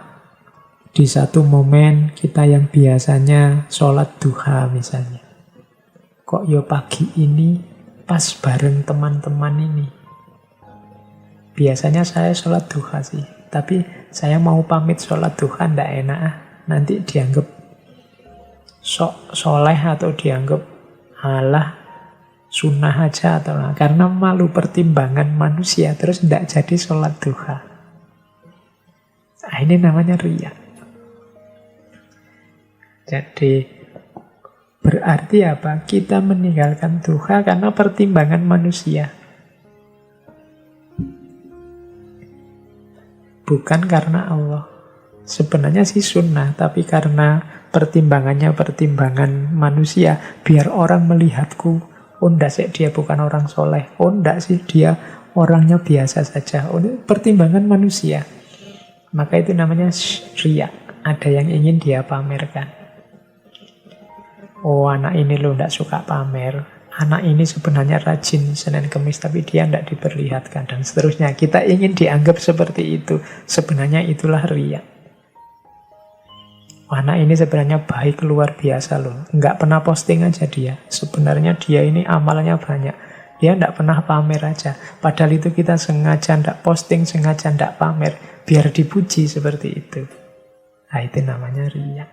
di satu momen kita yang biasanya sholat duha misalnya. Kok yo pagi ini pas bareng teman-teman ini. Biasanya saya sholat duha sih. Tapi saya mau pamit sholat duha ndak enak ah. Nanti dianggap sok soleh atau dianggap alah sunnah aja atau lah. Karena malu pertimbangan manusia terus tidak jadi sholat duha. Nah, ini namanya riya. Jadi berarti apa? Kita meninggalkan duha karena pertimbangan manusia. Bukan karena Allah. Sebenarnya sih sunnah, tapi karena pertimbangannya pertimbangan manusia, biar orang melihatku, oh ndak sih dia bukan orang soleh, oh ndak sih dia orangnya biasa saja, oh ini pertimbangan manusia. Maka itu namanya riya, ada yang ingin dia pamerkan. Oh anak ini lo ndak suka pamer, anak ini sebenarnya rajin Senin Kemis tapi dia ndak diperlihatkan dan seterusnya. Kita ingin dianggap seperti itu, sebenarnya itulah riya. Anak ini sebenarnya baik luar biasa loh. Nggak pernah posting aja dia. Sebenarnya dia ini amalnya banyak. Dia nggak pernah pamer aja. Padahal itu kita sengaja nggak posting, sengaja nggak pamer. Biar dipuji seperti itu. Nah itu namanya riya.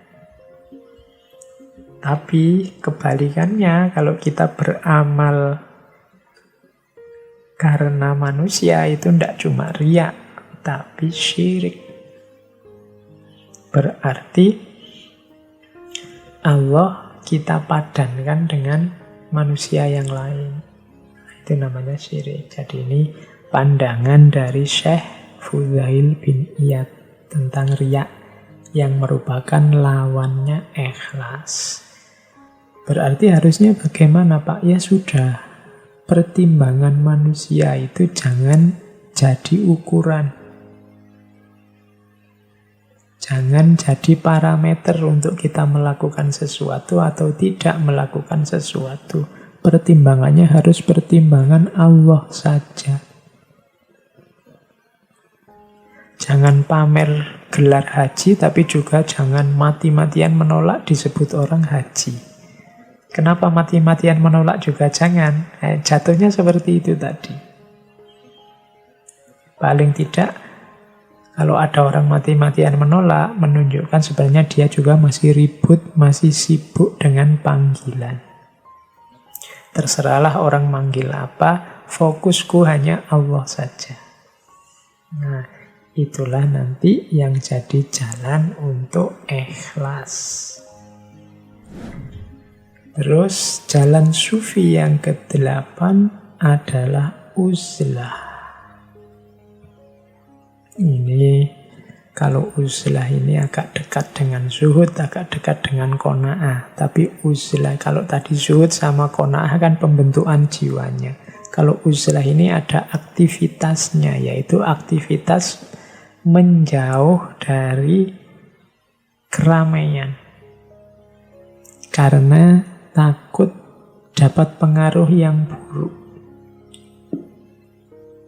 Tapi kebalikannya, kalau kita beramal karena manusia itu nggak cuma riya, tapi syirik. Berarti Allah kita padankan dengan manusia yang lain. Itu namanya syirik. Jadi ini pandangan dari Syekh Fudzail bin Iyad tentang riya yang merupakan lawannya ikhlas. Berarti harusnya bagaimana Pak? Ya sudah, pertimbangan manusia itu jangan jadi ukuran. Jangan jadi parameter untuk kita melakukan sesuatu atau tidak melakukan sesuatu. Pertimbangannya harus pertimbangan Allah saja. Jangan pamer gelar haji, tapi juga jangan mati-matian menolak disebut orang haji. Kenapa mati-matian menolak juga jangan? Jatuhnya seperti itu tadi. Paling tidak, kalau ada orang mati-matian menolak, menunjukkan sebenarnya dia juga masih ribut, masih sibuk dengan panggilan. Terserahlah orang manggil apa, fokusku hanya Allah saja. Nah, itulah nanti yang jadi jalan untuk ikhlas. Terus jalan sufi yang ke-8 adalah uzlah. Ini kalau uzlah ini agak dekat dengan zuhud, agak dekat dengan qanaah. Tapi uzlah, kalau tadi zuhud sama qanaah kan pembentukan jiwanya. Kalau uzlah ini ada aktivitasnya, yaitu aktivitas menjauh dari keramaian. Karena takut dapat pengaruh yang buruk.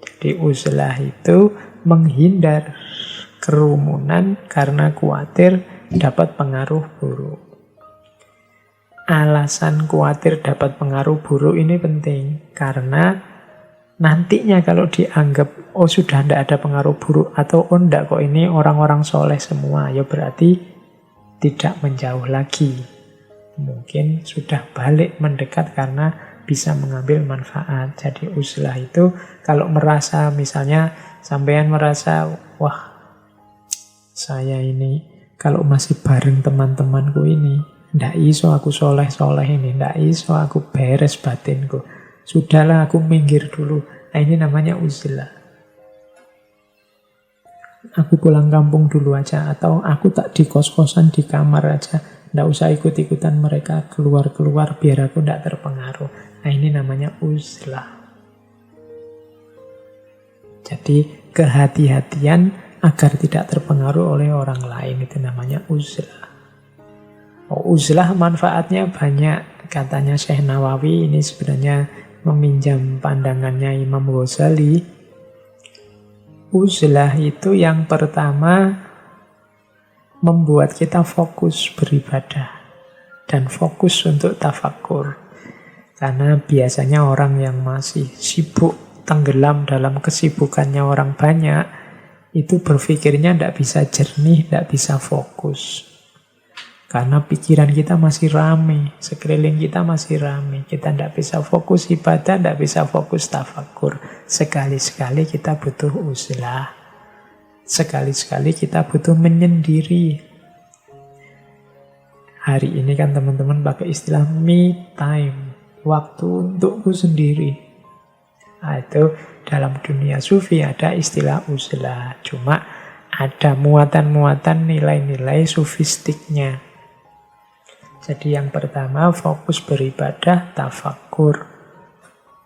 Jadi uzlah itu menghindar kerumunan karena khawatir dapat pengaruh buruk. Alasan khawatir dapat pengaruh buruk ini penting karena nantinya kalau dianggap oh sudah tidak ada pengaruh buruk atau oh enggak kok ini orang-orang soleh semua, ya berarti tidak menjauh lagi. Mungkin sudah balik mendekat karena bisa mengambil manfaat. Jadi uzlah itu kalau merasa misalnya sampean merasa wah saya ini kalau masih bareng teman-temanku ini Ndak iso aku soleh-soleh ini, ndak iso aku beres batinku. Sudahlah aku minggir dulu. Nah, ini namanya uzlah. Aku pulang kampung dulu aja, atau aku tak di kos-kosan di kamar aja. Ndak usah ikut-ikutan mereka keluar-keluar biar aku ndak terpengaruh. Nah, ini namanya uzlah. Jadi kehati-hatian agar tidak terpengaruh oleh orang lain, itu namanya uzlah. Uzlah manfaatnya banyak, katanya Syekh Nawawi. Ini sebenarnya meminjam pandangannya Imam Ghazali. Uzlah itu yang pertama membuat kita fokus beribadah dan fokus untuk tafakkur. Karena biasanya orang yang masih sibuk, tenggelam dalam kesibukannya orang banyak, itu berpikirnya tidak bisa jernih, tidak bisa fokus. Karena pikiran kita masih rame, sekeliling kita masih rame. Kita tidak bisa fokus ibadah, tidak bisa fokus tafakkur. Sekali-sekali kita butuh uzlah. Sekali-sekali kita butuh menyendiri. Hari ini kan teman-teman pakai istilah me time. Waktu untukku sendiri. Nah, itu dalam dunia sufi ada istilah uzlah. Cuma ada muatan-muatan nilai-nilai sufistiknya. Jadi yang pertama fokus beribadah, tafakkur,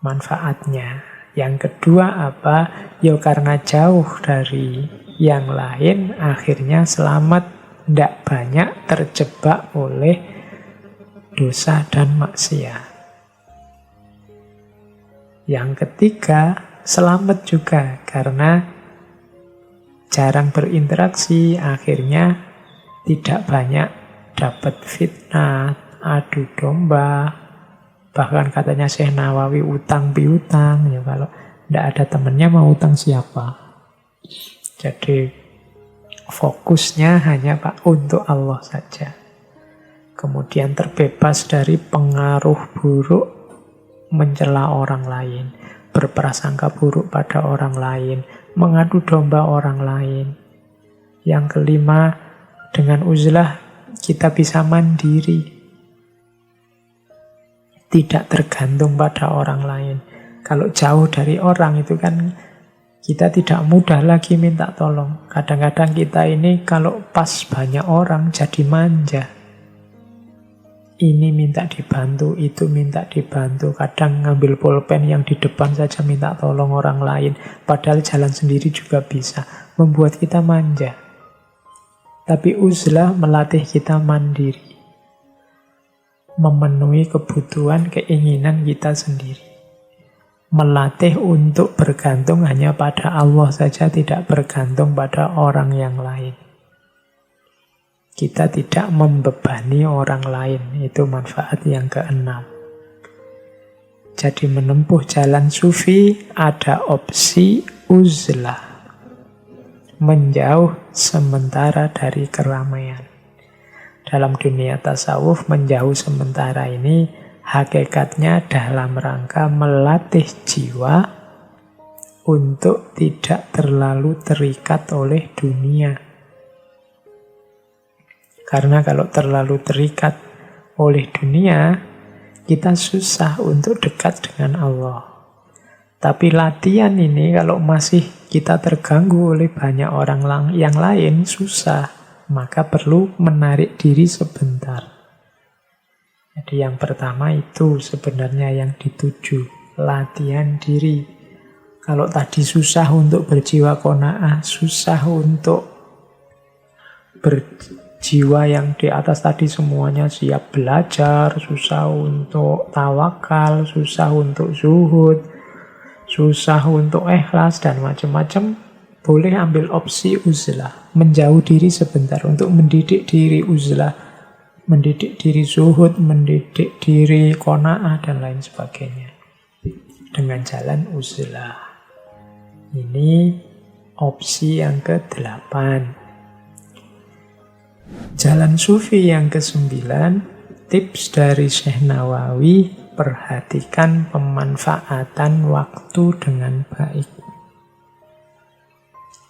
manfaatnya. Yang kedua apa? Ya karena jauh dari yang lain, akhirnya selamat, tidak banyak terjebak oleh dosa dan maksiat. Yang ketiga, selamat juga karena jarang berinteraksi, akhirnya tidak banyak dapat fitnah, adu domba, bahkan katanya Syekh Nawawi utang piutang. Ya, kalau tidak ada temannya mau utang siapa? Jadi fokusnya hanya untuk Allah saja. Kemudian terbebas dari pengaruh buruk mencela orang lain, berprasangka buruk pada orang lain, mengadu domba orang lain. Yang kelima, dengan uzlah kita bisa mandiri, tidak tergantung pada orang lain. Kalau jauh dari orang itu kan kita tidak mudah lagi minta tolong. Kadang-kadang kita ini kalau pas banyak orang jadi manja. Ini minta dibantu, itu minta dibantu. Kadang ngambil pulpen yang di depan saja minta tolong orang lain. Padahal jalan sendiri juga bisa. Membuat kita manja. Tapi uzlah melatih kita mandiri. Memenuhi kebutuhan, keinginan kita sendiri. Melatih untuk bergantung hanya pada Allah saja, tidak bergantung pada orang yang lain. Kita tidak membebani orang lain. Itu manfaat yang keenam. Jadi menempuh jalan sufi ada opsi uzlah. Menjauh sementara dari keramaian. Dalam dunia tasawuf, menjauh sementara ini hakikatnya dalam rangka melatih jiwa untuk tidak terlalu terikat oleh dunia. Karena kalau terlalu terikat oleh dunia, kita susah untuk dekat dengan Allah. Tapi latihan ini kalau masih kita terganggu oleh banyak orang yang lain, susah. Maka perlu menarik diri sebentar. Jadi yang pertama itu sebenarnya yang dituju, latihan diri. Kalau tadi susah untuk berjiwa qanaah, susah untuk berjiwa yang di atas tadi semuanya siap belajar, susah untuk tawakal, susah untuk zuhud, susah untuk ikhlas, dan macam-macam, boleh ambil opsi uzlah. Menjauh diri sebentar untuk mendidik diri uzlah, mendidik diri zuhud, mendidik diri qanaah, dan lain sebagainya. Dengan jalan uzlah. Ini opsi yang ke-8. Jalan sufi yang ke-9, tips dari Syekh Nawawi, perhatikan pemanfaatan waktu dengan baik.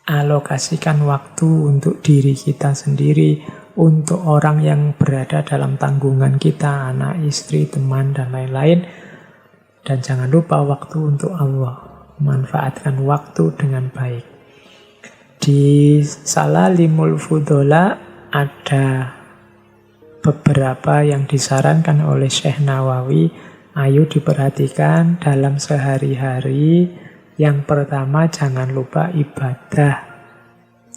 Alokasikan waktu untuk diri kita sendiri, untuk orang yang berada dalam tanggungan kita, anak, istri, teman, dan lain-lain. Dan jangan lupa waktu untuk Allah. Manfaatkan waktu dengan baik. Di Salalimul Fudola ada beberapa yang disarankan oleh Syekh Nawawi. Ayo diperhatikan dalam sehari-hari. Yang pertama, jangan lupa ibadah.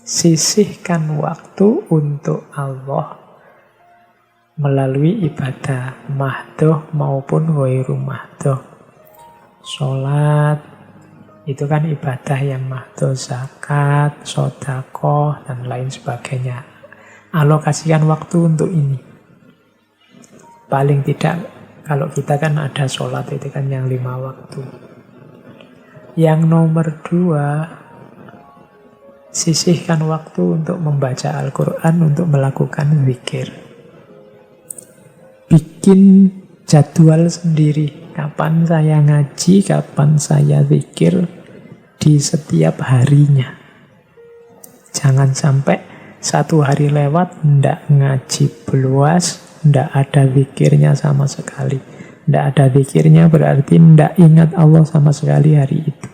Sisihkan waktu untuk Allah melalui ibadah mahdoh maupun ghairu mahdoh. Sholat itu kan ibadah yang mahdoh, zakat, sedekah, dan lain sebagainya. Alokasikan waktu untuk ini. Paling tidak, kalau kita kan ada sholat itu kan yang 5 waktu. Yang nomor 2, sisihkan waktu untuk membaca Al-Quran, untuk melakukan zikir. Bikin jadwal sendiri. Kapan saya ngaji, kapan saya zikir di setiap harinya. Jangan sampai satu hari lewat, ndak ngaji beluas, ndak ada zikirnya sama sekali. Ndak ada zikirnya berarti ndak ingat Allah sama sekali hari itu.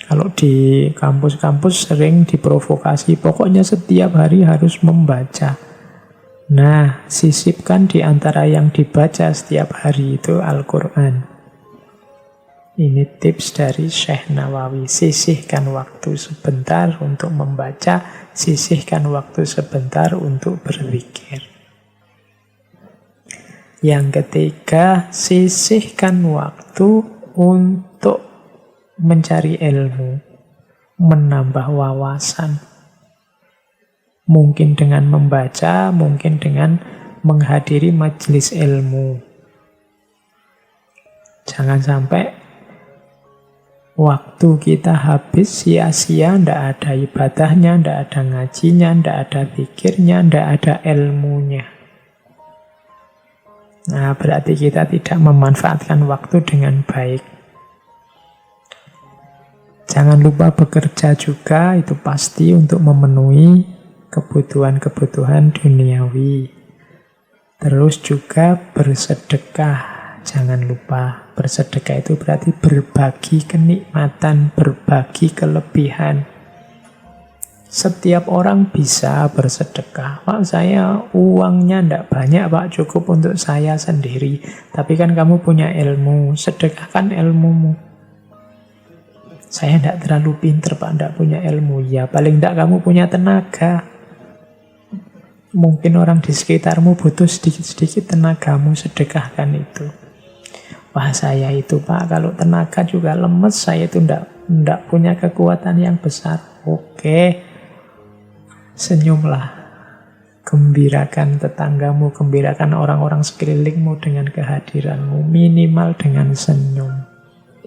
Kalau di kampus-kampus sering diprovokasi, pokoknya setiap hari harus membaca. Nah, sisipkan di antara yang dibaca setiap hari itu Al-Quran. Ini tips dari Syekh Nawawi. Sisihkan waktu sebentar untuk membaca, sisihkan waktu sebentar untuk berzikir. Yang ketiga, sisihkan waktu untuk mencari ilmu, menambah wawasan. Mungkin dengan membaca, mungkin dengan menghadiri majelis ilmu. Jangan sampai waktu kita habis sia-sia, ndak ada ibadahnya, ndak ada ngajinya, ndak ada zikirnya, ndak ada ilmunya. Nah, berarti kita tidak memanfaatkan waktu dengan baik. Jangan lupa bekerja juga, itu pasti untuk memenuhi kebutuhan-kebutuhan duniawi. Terus juga bersedekah. Jangan lupa, bersedekah itu berarti berbagi kenikmatan, berbagi kelebihan. Setiap orang bisa bersedekah. Pak, saya uangnya ndak banyak, Pak, cukup untuk saya sendiri. Tapi kan kamu punya ilmu, sedekahkan ilmumu. Saya tidak terlalu pinter, Pak, tidak punya ilmu. Ya, paling tidak kamu punya tenaga. Mungkin orang di sekitarmu butuh sedikit-sedikit tenagamu, sedekahkan itu. Wah, saya itu, Pak, kalau tenaga juga lemes, saya itu tidak punya kekuatan yang besar. Oke, senyumlah. Gembirakan tetanggamu, gembirakan orang-orang sekelilingmu dengan kehadiranmu, minimal dengan senyum.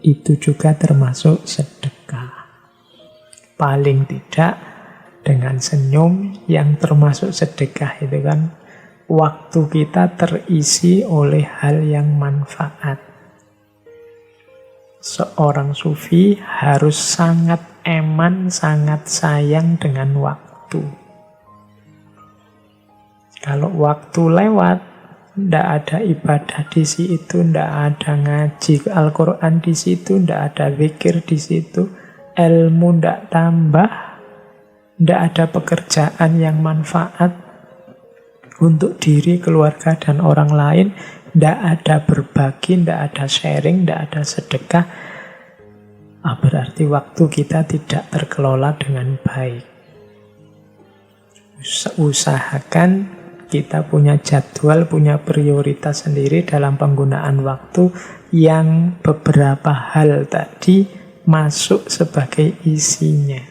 Itu juga termasuk sedekah. Paling tidak dengan senyum yang termasuk sedekah itu kan waktu kita terisi oleh hal yang manfaat. Seorang sufi harus sangat eman, sangat sayang dengan waktu. Kalau waktu lewat, ndak ada ibadah di situ, ndak ada ngaji Al-Quran di situ, ndak ada zikir di situ, ilmu ndak tambah, ndak ada pekerjaan yang manfaat untuk diri, keluarga, dan orang lain, ndak ada berbagi, ndak ada sharing, ndak ada sedekah. Berarti waktu kita tidak terkelola dengan baik. Usahakan kita punya jadwal, punya prioritas sendiri dalam penggunaan waktu yang beberapa hal tadi masuk sebagai isinya.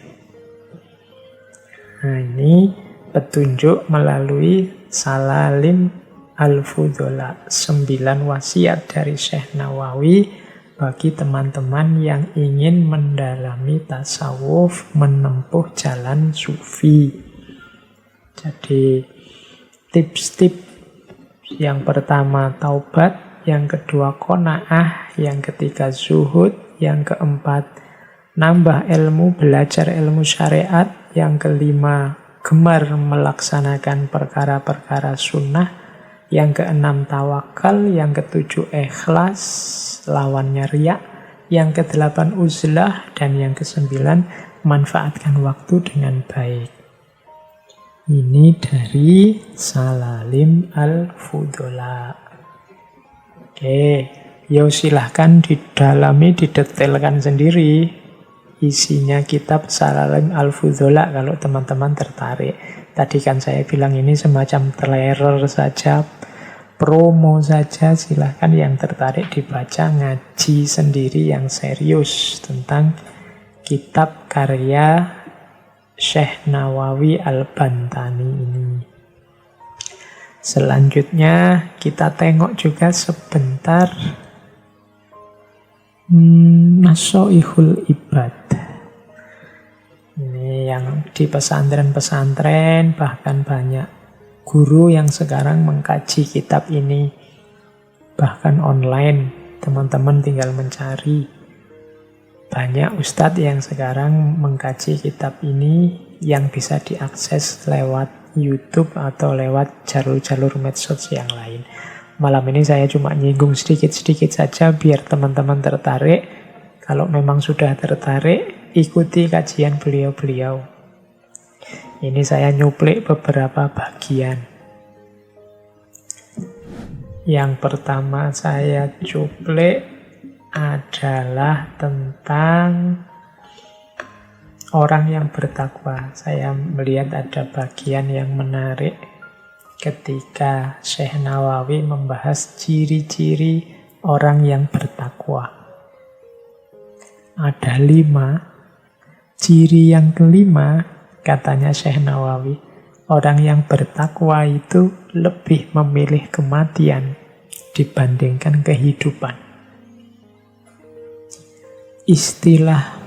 Nah, ini petunjuk melalui Salalim Al-Fudola, 9 wasiat dari Syekh Nawawi bagi teman-teman yang ingin mendalami tasawuf, menempuh jalan sufi. Jadi tips-tips yang pertama taubat, yang kedua qanaah, yang ketiga zuhud, yang keempat nambah ilmu, belajar ilmu syariat, yang kelima gemar melaksanakan perkara-perkara sunnah. Yang keenam tawakal, yang ketujuh ikhlas, lawannya riya, yang kedelapan uzlah, dan yang kesembilan manfaatkan waktu dengan baik. Ini dari Salalim Al-Fudola. Oke, yo silahkan didalami, didetailkan sendiri isinya kitab Salalim Al-Fudola kalau teman-teman tertarik. Tadi kan saya bilang ini semacam trailer saja, promo saja. Silahkan yang tertarik dibaca, ngaji sendiri yang serius tentang kitab karya Syekh Nawawi Al-Bantani ini. Selanjutnya kita tengok juga sebentar Nasoihul Ibad. Ini yang di pesantren-pesantren, bahkan banyak guru yang sekarang mengkaji kitab ini. Bahkan online, teman-teman tinggal mencari. Banyak ustadz yang sekarang mengkaji kitab ini yang bisa diakses lewat YouTube atau lewat jalur-jalur medsos yang lain. Malam ini saya cuma nyinggung sedikit-sedikit saja biar teman-teman tertarik. Kalau memang sudah tertarik, ikuti kajian beliau-beliau. Ini saya nyuplik beberapa bagian. Yang pertama saya cuplik adalah tentang orang yang bertakwa. Saya melihat ada bagian yang menarik ketika Syekh Nawawi membahas ciri-ciri orang yang bertakwa. Ada 5. Ciri yang kelima, katanya Syekh Nawawi, orang yang bertakwa itu lebih memilih kematian dibandingkan kehidupan. Istilah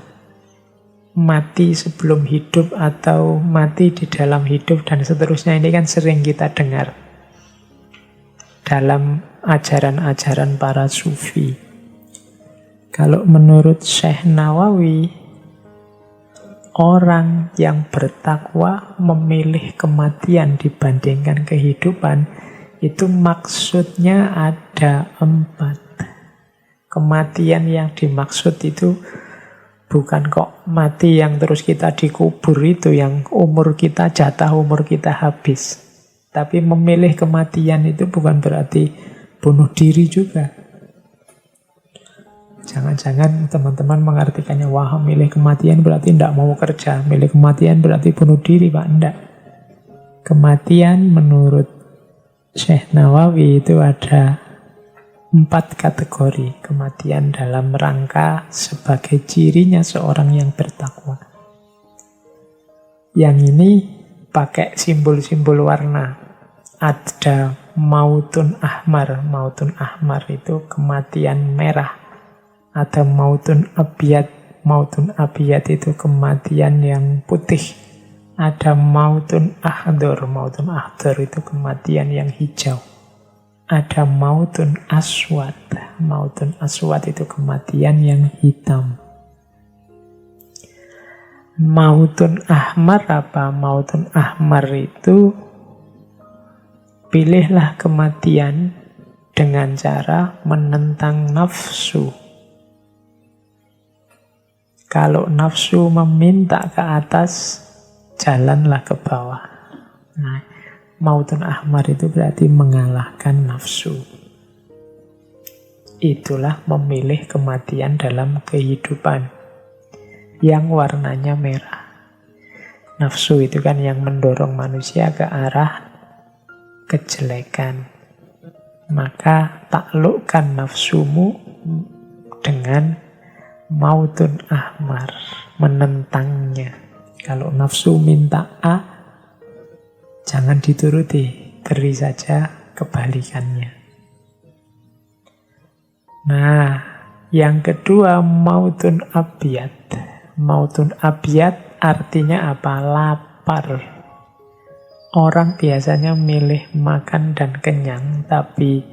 mati sebelum hidup atau mati di dalam hidup dan seterusnya ini kan sering kita dengar dalam ajaran-ajaran para sufi. Kalau menurut Syekh Nawawi, orang yang bertakwa memilih kematian dibandingkan kehidupan, itu maksudnya ada 4. Kematian yang dimaksud itu bukan kok mati yang terus kita dikubur itu, yang umur kita, jatah umur kita habis. Tapi memilih kematian itu bukan berarti bunuh diri juga. Jangan-jangan teman-teman mengartikannya, wah milih kematian berarti tidak mau kerja, milih kematian berarti bunuh diri, Pak. Tidak. Kematian menurut Syekh Nawawi itu ada 4 kategori. Kematian dalam rangka sebagai cirinya seorang yang bertakwa. Yang ini pakai simbol-simbol warna. Ada mautun ahmar. Mautun ahmar itu kematian merah. Ada mautun abiyat. Mautun abiyat itu kematian yang putih. Ada mautun ahdor. Mautun ahdor itu kematian yang hijau. Ada mautun aswad. Mautun aswad itu kematian yang hitam. Mautun ahmar apa? Mautun ahmar itu pilihlah kematian dengan cara menentang nafsu. Kalau nafsu meminta ke atas, jalanlah ke bawah. Nah, mautun ahmar itu berarti mengalahkan nafsu. Itulah memilih kematian dalam kehidupan yang warnanya merah. Nafsu itu kan yang mendorong manusia ke arah kejelekan. Maka taklukkan nafsumu dengan mautun ahmar, menentangnya. Kalau nafsu minta A, jangan dituruti, beri saja kebalikannya. Nah, yang kedua mautun abiyat. Mautun abiyat artinya apa? Lapar. Orang biasanya milih makan dan kenyang, tapi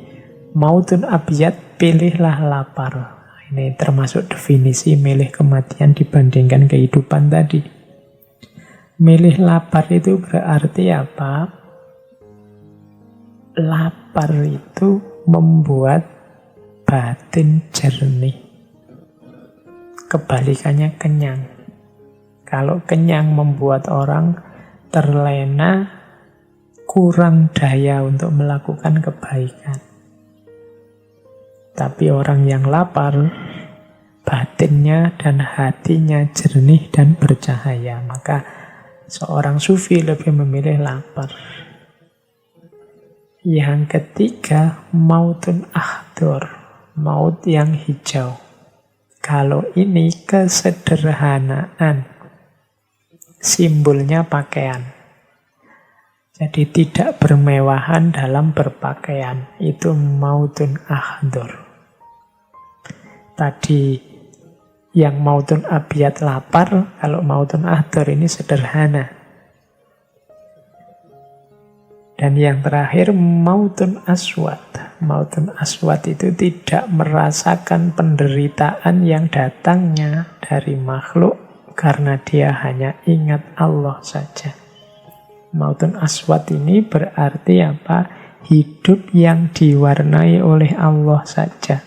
mautun abiyat pilihlah lapar. Ini termasuk definisi milih kematian dibandingkan kehidupan tadi. Milih lapar itu berarti apa? Lapar itu membuat batin jernih. Kebalikannya kenyang. Kalau kenyang membuat orang terlena, kurang daya untuk melakukan kebaikan. Tapi orang yang lapar, batinnya dan hatinya jernih dan bercahaya. Maka seorang sufi lebih memilih lapar. Yang ketiga, mautun ahdor, maut yang hijau. Kalau ini kesederhanaan, simbolnya pakaian. Jadi tidak bermewahan dalam berpakaian. Itu mautun ahdor. Tadi yang mautun abiyat lapar, kalau mautun ahdor ini sederhana. Dan yang terakhir mautun aswad. Mautun aswad itu tidak merasakan penderitaan yang datangnya dari makhluk karena dia hanya ingat Allah saja. Mautun aswad ini berarti apa? Hidup yang diwarnai oleh Allah saja.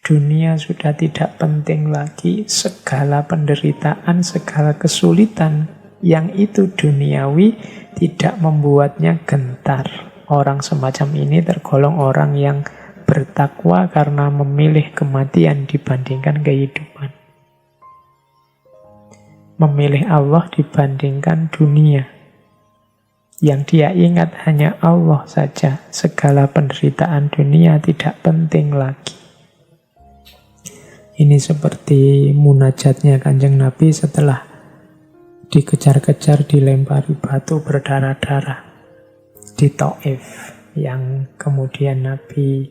Dunia sudah tidak penting lagi, segala penderitaan, segala kesulitan yang itu duniawi tidak membuatnya gentar. Orang semacam ini tergolong orang yang bertakwa karena memilih kematian dibandingkan kehidupan. Memilih Allah dibandingkan dunia. Yang dia ingat hanya Allah saja. Segala penderitaan dunia tidak penting lagi. Ini seperti munajatnya Kanjeng Nabi setelah dikejar-kejar, dilempari batu berdarah-darah di Taif, yang kemudian Nabi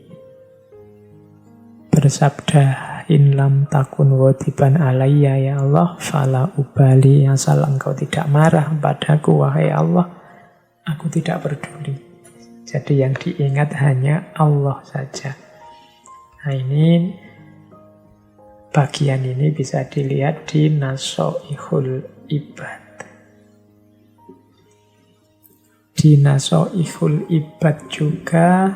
bersabda, in lam takun wadiban alayya ya Allah, fala ubali, asal engkau tidak marah padaku wahai Allah, aku tidak peduli. Jadi yang diingat hanya Allah saja. Nah ini, bagian ini bisa dilihat di Nasoihul Ibad. Di Nasoihul Ibad juga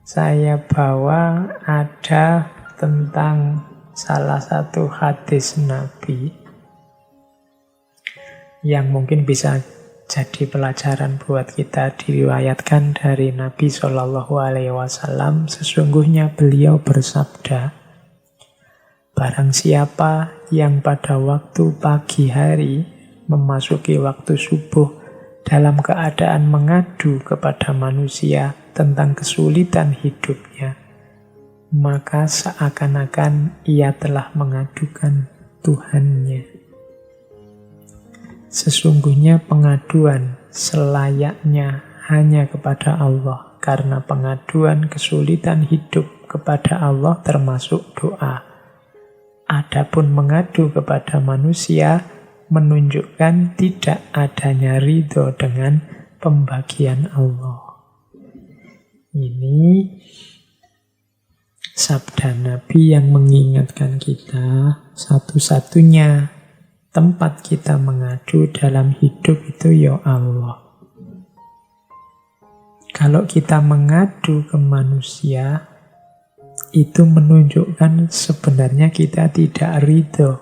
saya bawa ada tentang salah satu hadis Nabi yang mungkin bisa jadi pelajaran buat kita. Diriwayatkan dari Nabi SAW, sesungguhnya beliau bersabda, barang siapa yang pada waktu pagi hari memasuki waktu subuh dalam keadaan mengadu kepada manusia tentang kesulitan hidupnya, maka seakan-akan ia telah mengadukan Tuhannya. Sesungguhnya pengaduan selayaknya hanya kepada Allah, karena pengaduan kesulitan hidup kepada Allah termasuk doa. Adapun mengadu kepada manusia menunjukkan tidak adanya ridho dengan pembagian Allah. Ini sabda Nabi yang mengingatkan kita, satu-satunya tempat kita mengadu dalam hidup itu ya Allah. Kalau kita mengadu ke manusia, itu menunjukkan sebenarnya kita tidak ridho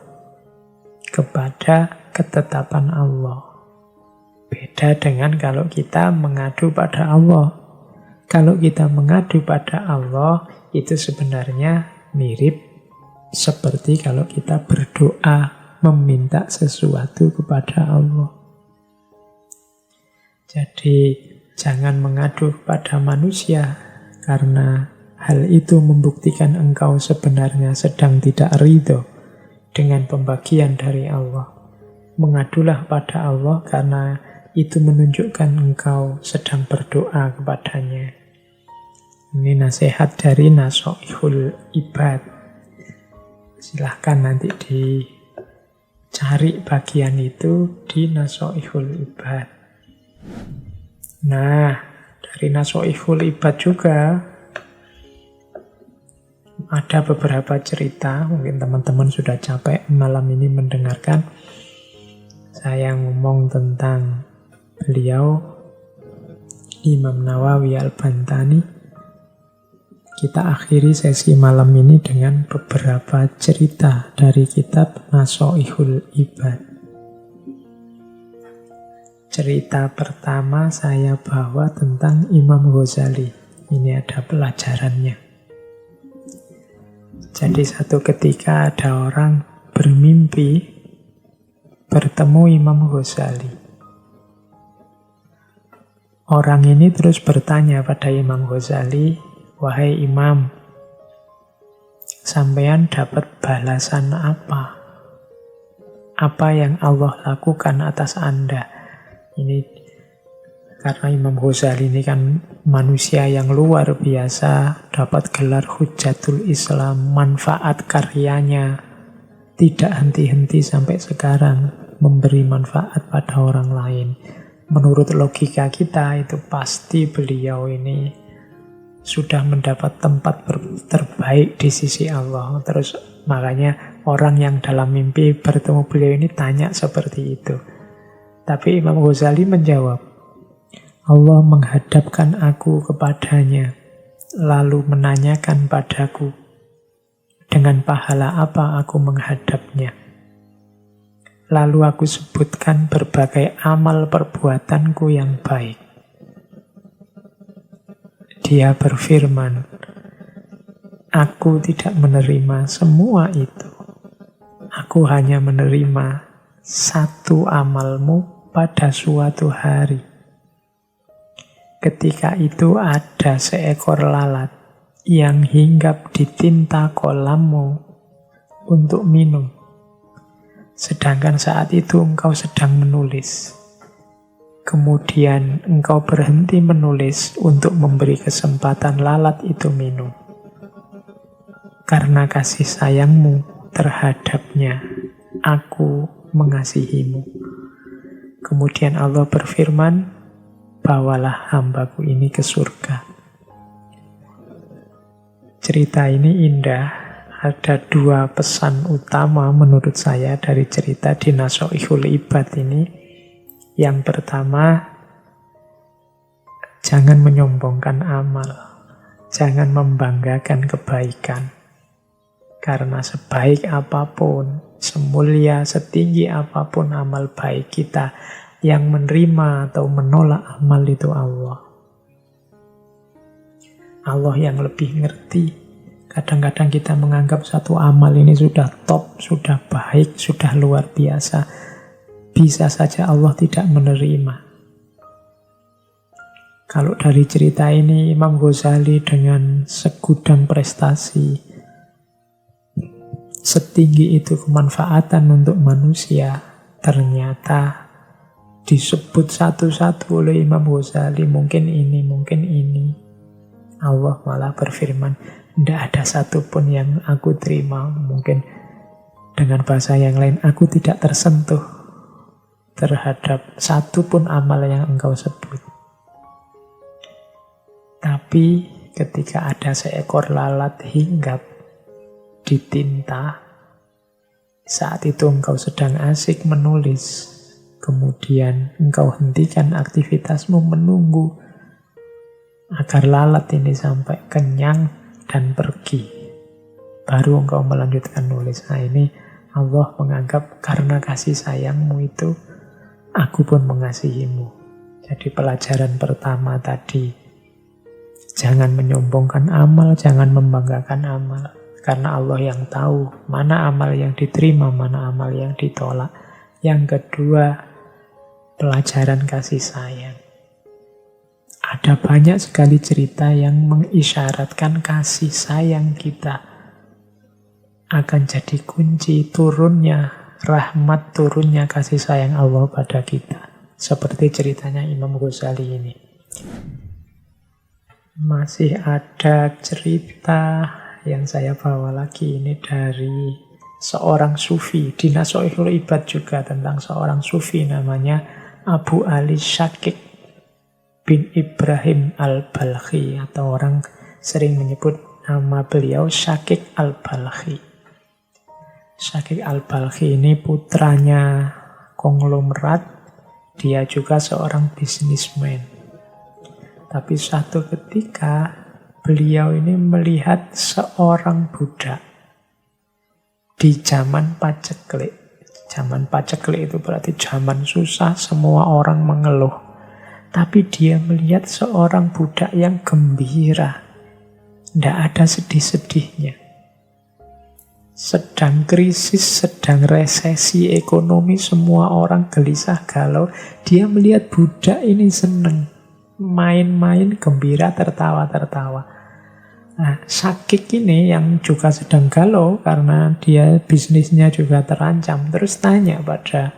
kepada ketetapan Allah. Beda dengan kalau kita mengadu pada Allah. Kalau kita mengadu pada Allah, itu sebenarnya mirip seperti kalau kita berdoa meminta sesuatu kepada Allah. Jadi jangan mengadu pada manusia, karena hal itu membuktikan engkau sebenarnya sedang tidak ridho dengan pembagian dari Allah. Mengadulah pada Allah karena itu menunjukkan engkau sedang berdoa kepadanya. Ini nasihat dari Nasoihul Ibad. Silahkan nanti dicari bagian itu di Nasoihul Ibad. Nah, dari Nasoihul Ibad juga ada beberapa cerita, mungkin teman-teman sudah capek malam ini mendengarkan. saya ngomong tentang beliau, Imam Nawawi Al-Bantani. Kita akhiri sesi malam ini dengan beberapa cerita dari kitab Nasha'ihul Ibad. Cerita pertama saya bawa tentang Imam Ghazali. Ini ada pelajarannya. Jadi satu ketika ada orang bermimpi bertemu Imam Ghazali. Orang ini terus bertanya pada Imam Ghazali, "Wahai Imam, sampean dapat balasan apa? Apa yang Allah lakukan atas Anda?" Ini karena Imam Ghazali ini kan manusia yang luar biasa, dapat gelar Hujatul Islam, manfaat karyanya tidak henti-henti sampai sekarang, memberi manfaat pada orang lain. Menurut logika kita itu pasti beliau ini sudah mendapat tempat terbaik di sisi Allah. Terus makanya orang yang dalam mimpi bertemu beliau ini tanya seperti itu. Tapi Imam Ghazali menjawab, Allah menghadapkan aku kepadanya, lalu menanyakan padaku, dengan pahala apa aku menghadapnya? Lalu aku sebutkan berbagai amal perbuatanku yang baik. Dia berfirman, aku tidak menerima semua itu. Aku hanya menerima satu amalmu pada suatu hari. Ketika itu ada seekor lalat yang hinggap di tinta kolammu untuk minum. Sedangkan saat itu engkau sedang menulis. Kemudian engkau berhenti menulis untuk memberi kesempatan lalat itu minum. Karena kasih sayangmu terhadapnya, aku mengasihimu. Kemudian Allah berfirman, bawalah hambaku ini ke surga. Cerita ini indah. Ada dua pesan utama menurut saya dari cerita di Nasha'ihul Ibad ini. Yang pertama, jangan menyombongkan amal. Jangan membanggakan kebaikan. Karena sebaik apapun, semulia, setinggi apapun amal baik kita, yang menerima atau menolak amal itu Allah. Allah yang lebih ngerti. Kadang-kadang kita menganggap satu amal ini sudah top, sudah baik, sudah luar biasa. Bisa saja Allah tidak menerima. Kalau dari cerita ini, Imam Ghazali dengan segudang prestasi, setinggi itu kemanfaatan untuk manusia, ternyata disebut satu-satu oleh Imam Ghazali, mungkin ini, mungkin ini. Allah malah berfirman, tidak ada satupun yang aku terima. Mungkin dengan bahasa yang lain, aku tidak tersentuh terhadap satupun amal yang engkau sebut. Tapi ketika ada seekor lalat hinggap di tinta, saat itu engkau sedang asik menulis, kemudian engkau hentikan aktivitasmu menunggu agar lalat ini sampai kenyang dan pergi. Baru engkau melanjutkan nulis. Nah ini Allah menganggap karena kasih sayangmu itu, aku pun mengasihimu. Jadi pelajaran pertama tadi, jangan menyombongkan amal, jangan membanggakan amal. Karena Allah yang tahu mana amal yang diterima, mana amal yang ditolak. Yang kedua, pelajaran kasih sayang. Ada banyak sekali cerita yang mengisyaratkan kasih sayang kita akan jadi kunci turunnya rahmat, turunnya kasih sayang Allah pada kita. Seperti ceritanya Imam Ghazali ini. Masih ada cerita yang saya bawa lagi ini dari seorang sufi. Di Nasha'ihul Ibad juga tentang seorang sufi namanya Abu Ali Syakik bin Ibrahim Al-Balkhi, atau orang sering menyebut nama beliau Syakik Al-Balkhi. Syakik Al-Balkhi ini putranya konglomerat, dia juga seorang bisnismen. Tapi suatu ketika beliau ini melihat seorang budak di zaman paceklik. Zaman paceklik itu berarti zaman susah, semua orang mengeluh. Tapi dia melihat seorang budak yang gembira. Tidak ada sedih-sedihnya. Sedang krisis, sedang resesi ekonomi, semua orang gelisah galau. Dia melihat budak ini senang. Main-main, gembira, tertawa-tertawa. Nah, Syakik ini yang juga sedang galau karena dia bisnisnya juga terancam. Terus tanya pada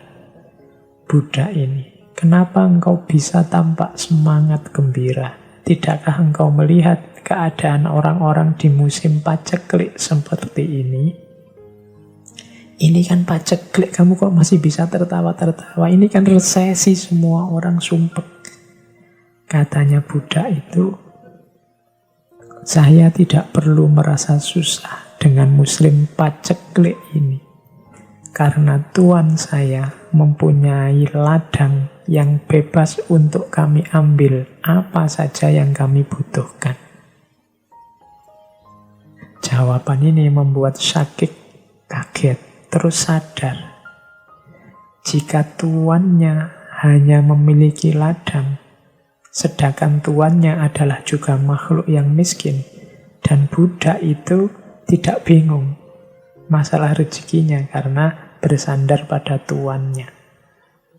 budak ini, kenapa engkau bisa tampak semangat gembira? Tidakkah engkau melihat keadaan orang-orang di musim paceklik seperti ini? Ini kan paceklik, kamu kok masih bisa tertawa-tertawa? Ini kan resesi, semua orang sumpek. Katanya budak itu, saya tidak perlu merasa susah dengan muslim paceklik ini. Karena Tuhan saya mempunyai ladang yang bebas untuk kami ambil apa saja yang kami butuhkan. Jawaban ini membuat Syakik kaget, terus sadar. Jika tuannya hanya memiliki ladang, sedangkan tuannya adalah juga makhluk yang miskin, dan budak itu tidak bingung masalah rezekinya karena bersandar pada tuannya.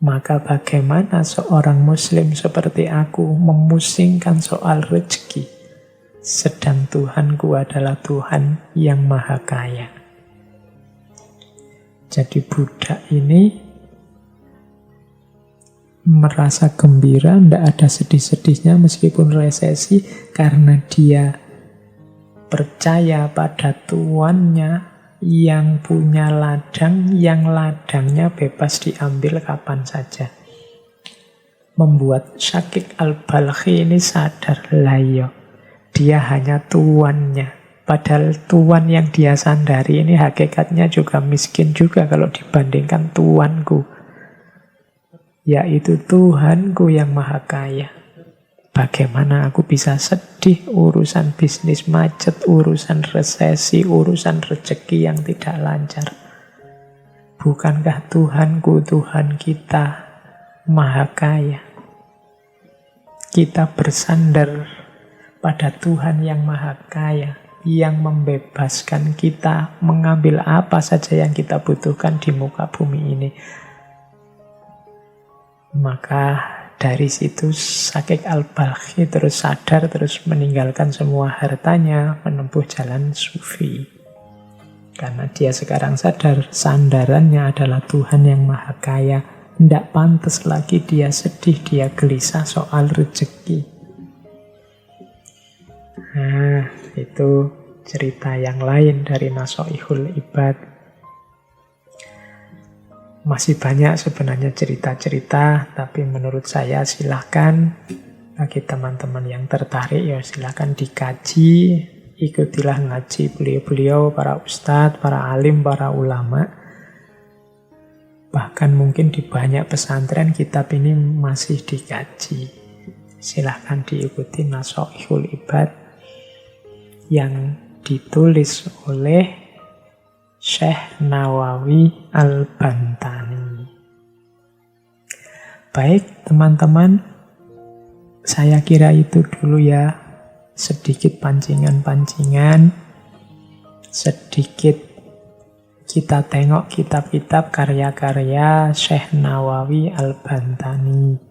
Maka bagaimana seorang muslim seperti aku memusingkan soal rezeki, sedang Tuhanku adalah Tuhan yang maha kaya. Jadi budak ini merasa gembira, tidak ada sedih-sedihnya meskipun resesi, karena dia percaya pada tuannya yang punya ladang, yang ladangnya bebas diambil kapan saja. Membuat Syakik al-Balkhi ini sadar, layo, dia hanya tuannya. Padahal tuan yang dia sandari ini hakikatnya juga miskin juga kalau dibandingkan tuanku, yaitu Tuhanku yang maha kaya. Bagaimana aku bisa sedih urusan bisnis macet, urusan resesi, urusan rezeki yang tidak lancar? Bukankah Tuhanku, Tuhan kita, maha kaya? Kita bersandar pada Tuhan yang maha kaya, yang membebaskan kita mengambil apa saja yang kita butuhkan di muka bumi ini. Maka dari situ Syakik al-Balkhi terus sadar, terus meninggalkan semua hartanya, menempuh jalan sufi. Karena dia sekarang sadar sandarannya adalah Tuhan yang maha kaya. Tidak pantas lagi dia sedih, dia gelisah soal rezeki. Nah, itu cerita yang lain dari Nasoihul Ibad. Masih banyak sebenarnya cerita-cerita, tapi menurut saya silahkan bagi teman-teman yang tertarik, ya silahkan dikaji, ikutilah ngaji beliau-beliau, para ustadz, para alim, para ulama. Bahkan mungkin di banyak pesantren kitab ini masih dikaji. Silahkan diikuti Nasoihul Ibad yang ditulis oleh Syekh Nawawi Al-Bantani. Baik teman-teman, saya kira itu dulu ya, sedikit pancingan-pancingan, sedikit kita tengok kitab-kitab karya-karya Syekh Nawawi Al-Bantani.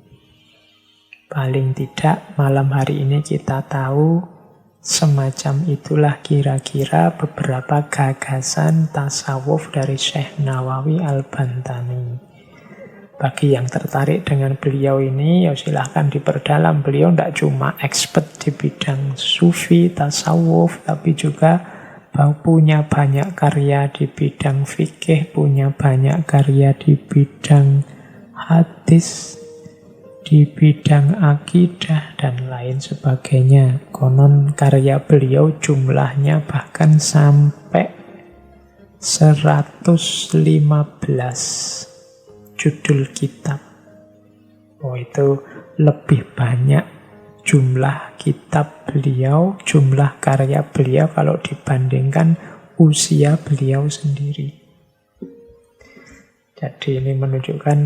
Paling tidak malam hari ini kita tahu semacam itulah kira-kira beberapa gagasan tasawuf dari Syekh Nawawi Al-Bantani. Bagi yang tertarik dengan beliau ini, ya silahkan diperdalam. Beliau tidak cuma expert di bidang sufi, tasawuf, tapi juga punya banyak karya di bidang fikih, punya banyak karya di bidang hadis, di bidang akidah, dan lain sebagainya. Konon karya beliau jumlahnya bahkan sampai 115 judul kitab. Oh, itu lebih banyak jumlah kitab beliau, jumlah karya beliau kalau dibandingkan usia beliau sendiri. Jadi ini menunjukkan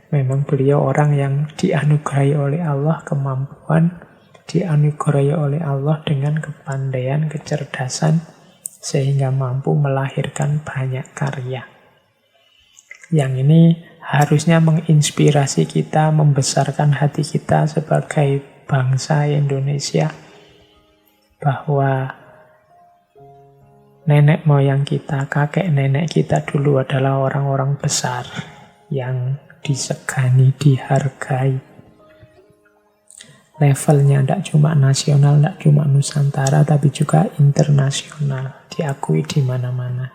memang beliau orang yang dianugerahi oleh Allah kemampuan, dianugerahi oleh Allah dengan kepandaian, kecerdasan, sehingga mampu melahirkan banyak karya. Yang ini harusnya menginspirasi kita, membesarkan hati kita sebagai bangsa Indonesia, bahwa nenek moyang kita, kakek nenek kita dulu adalah orang-orang besar yang disegani, dihargai. Levelnya tidak cuma nasional, tidak cuma Nusantara, tapi juga internasional, diakui di mana-mana.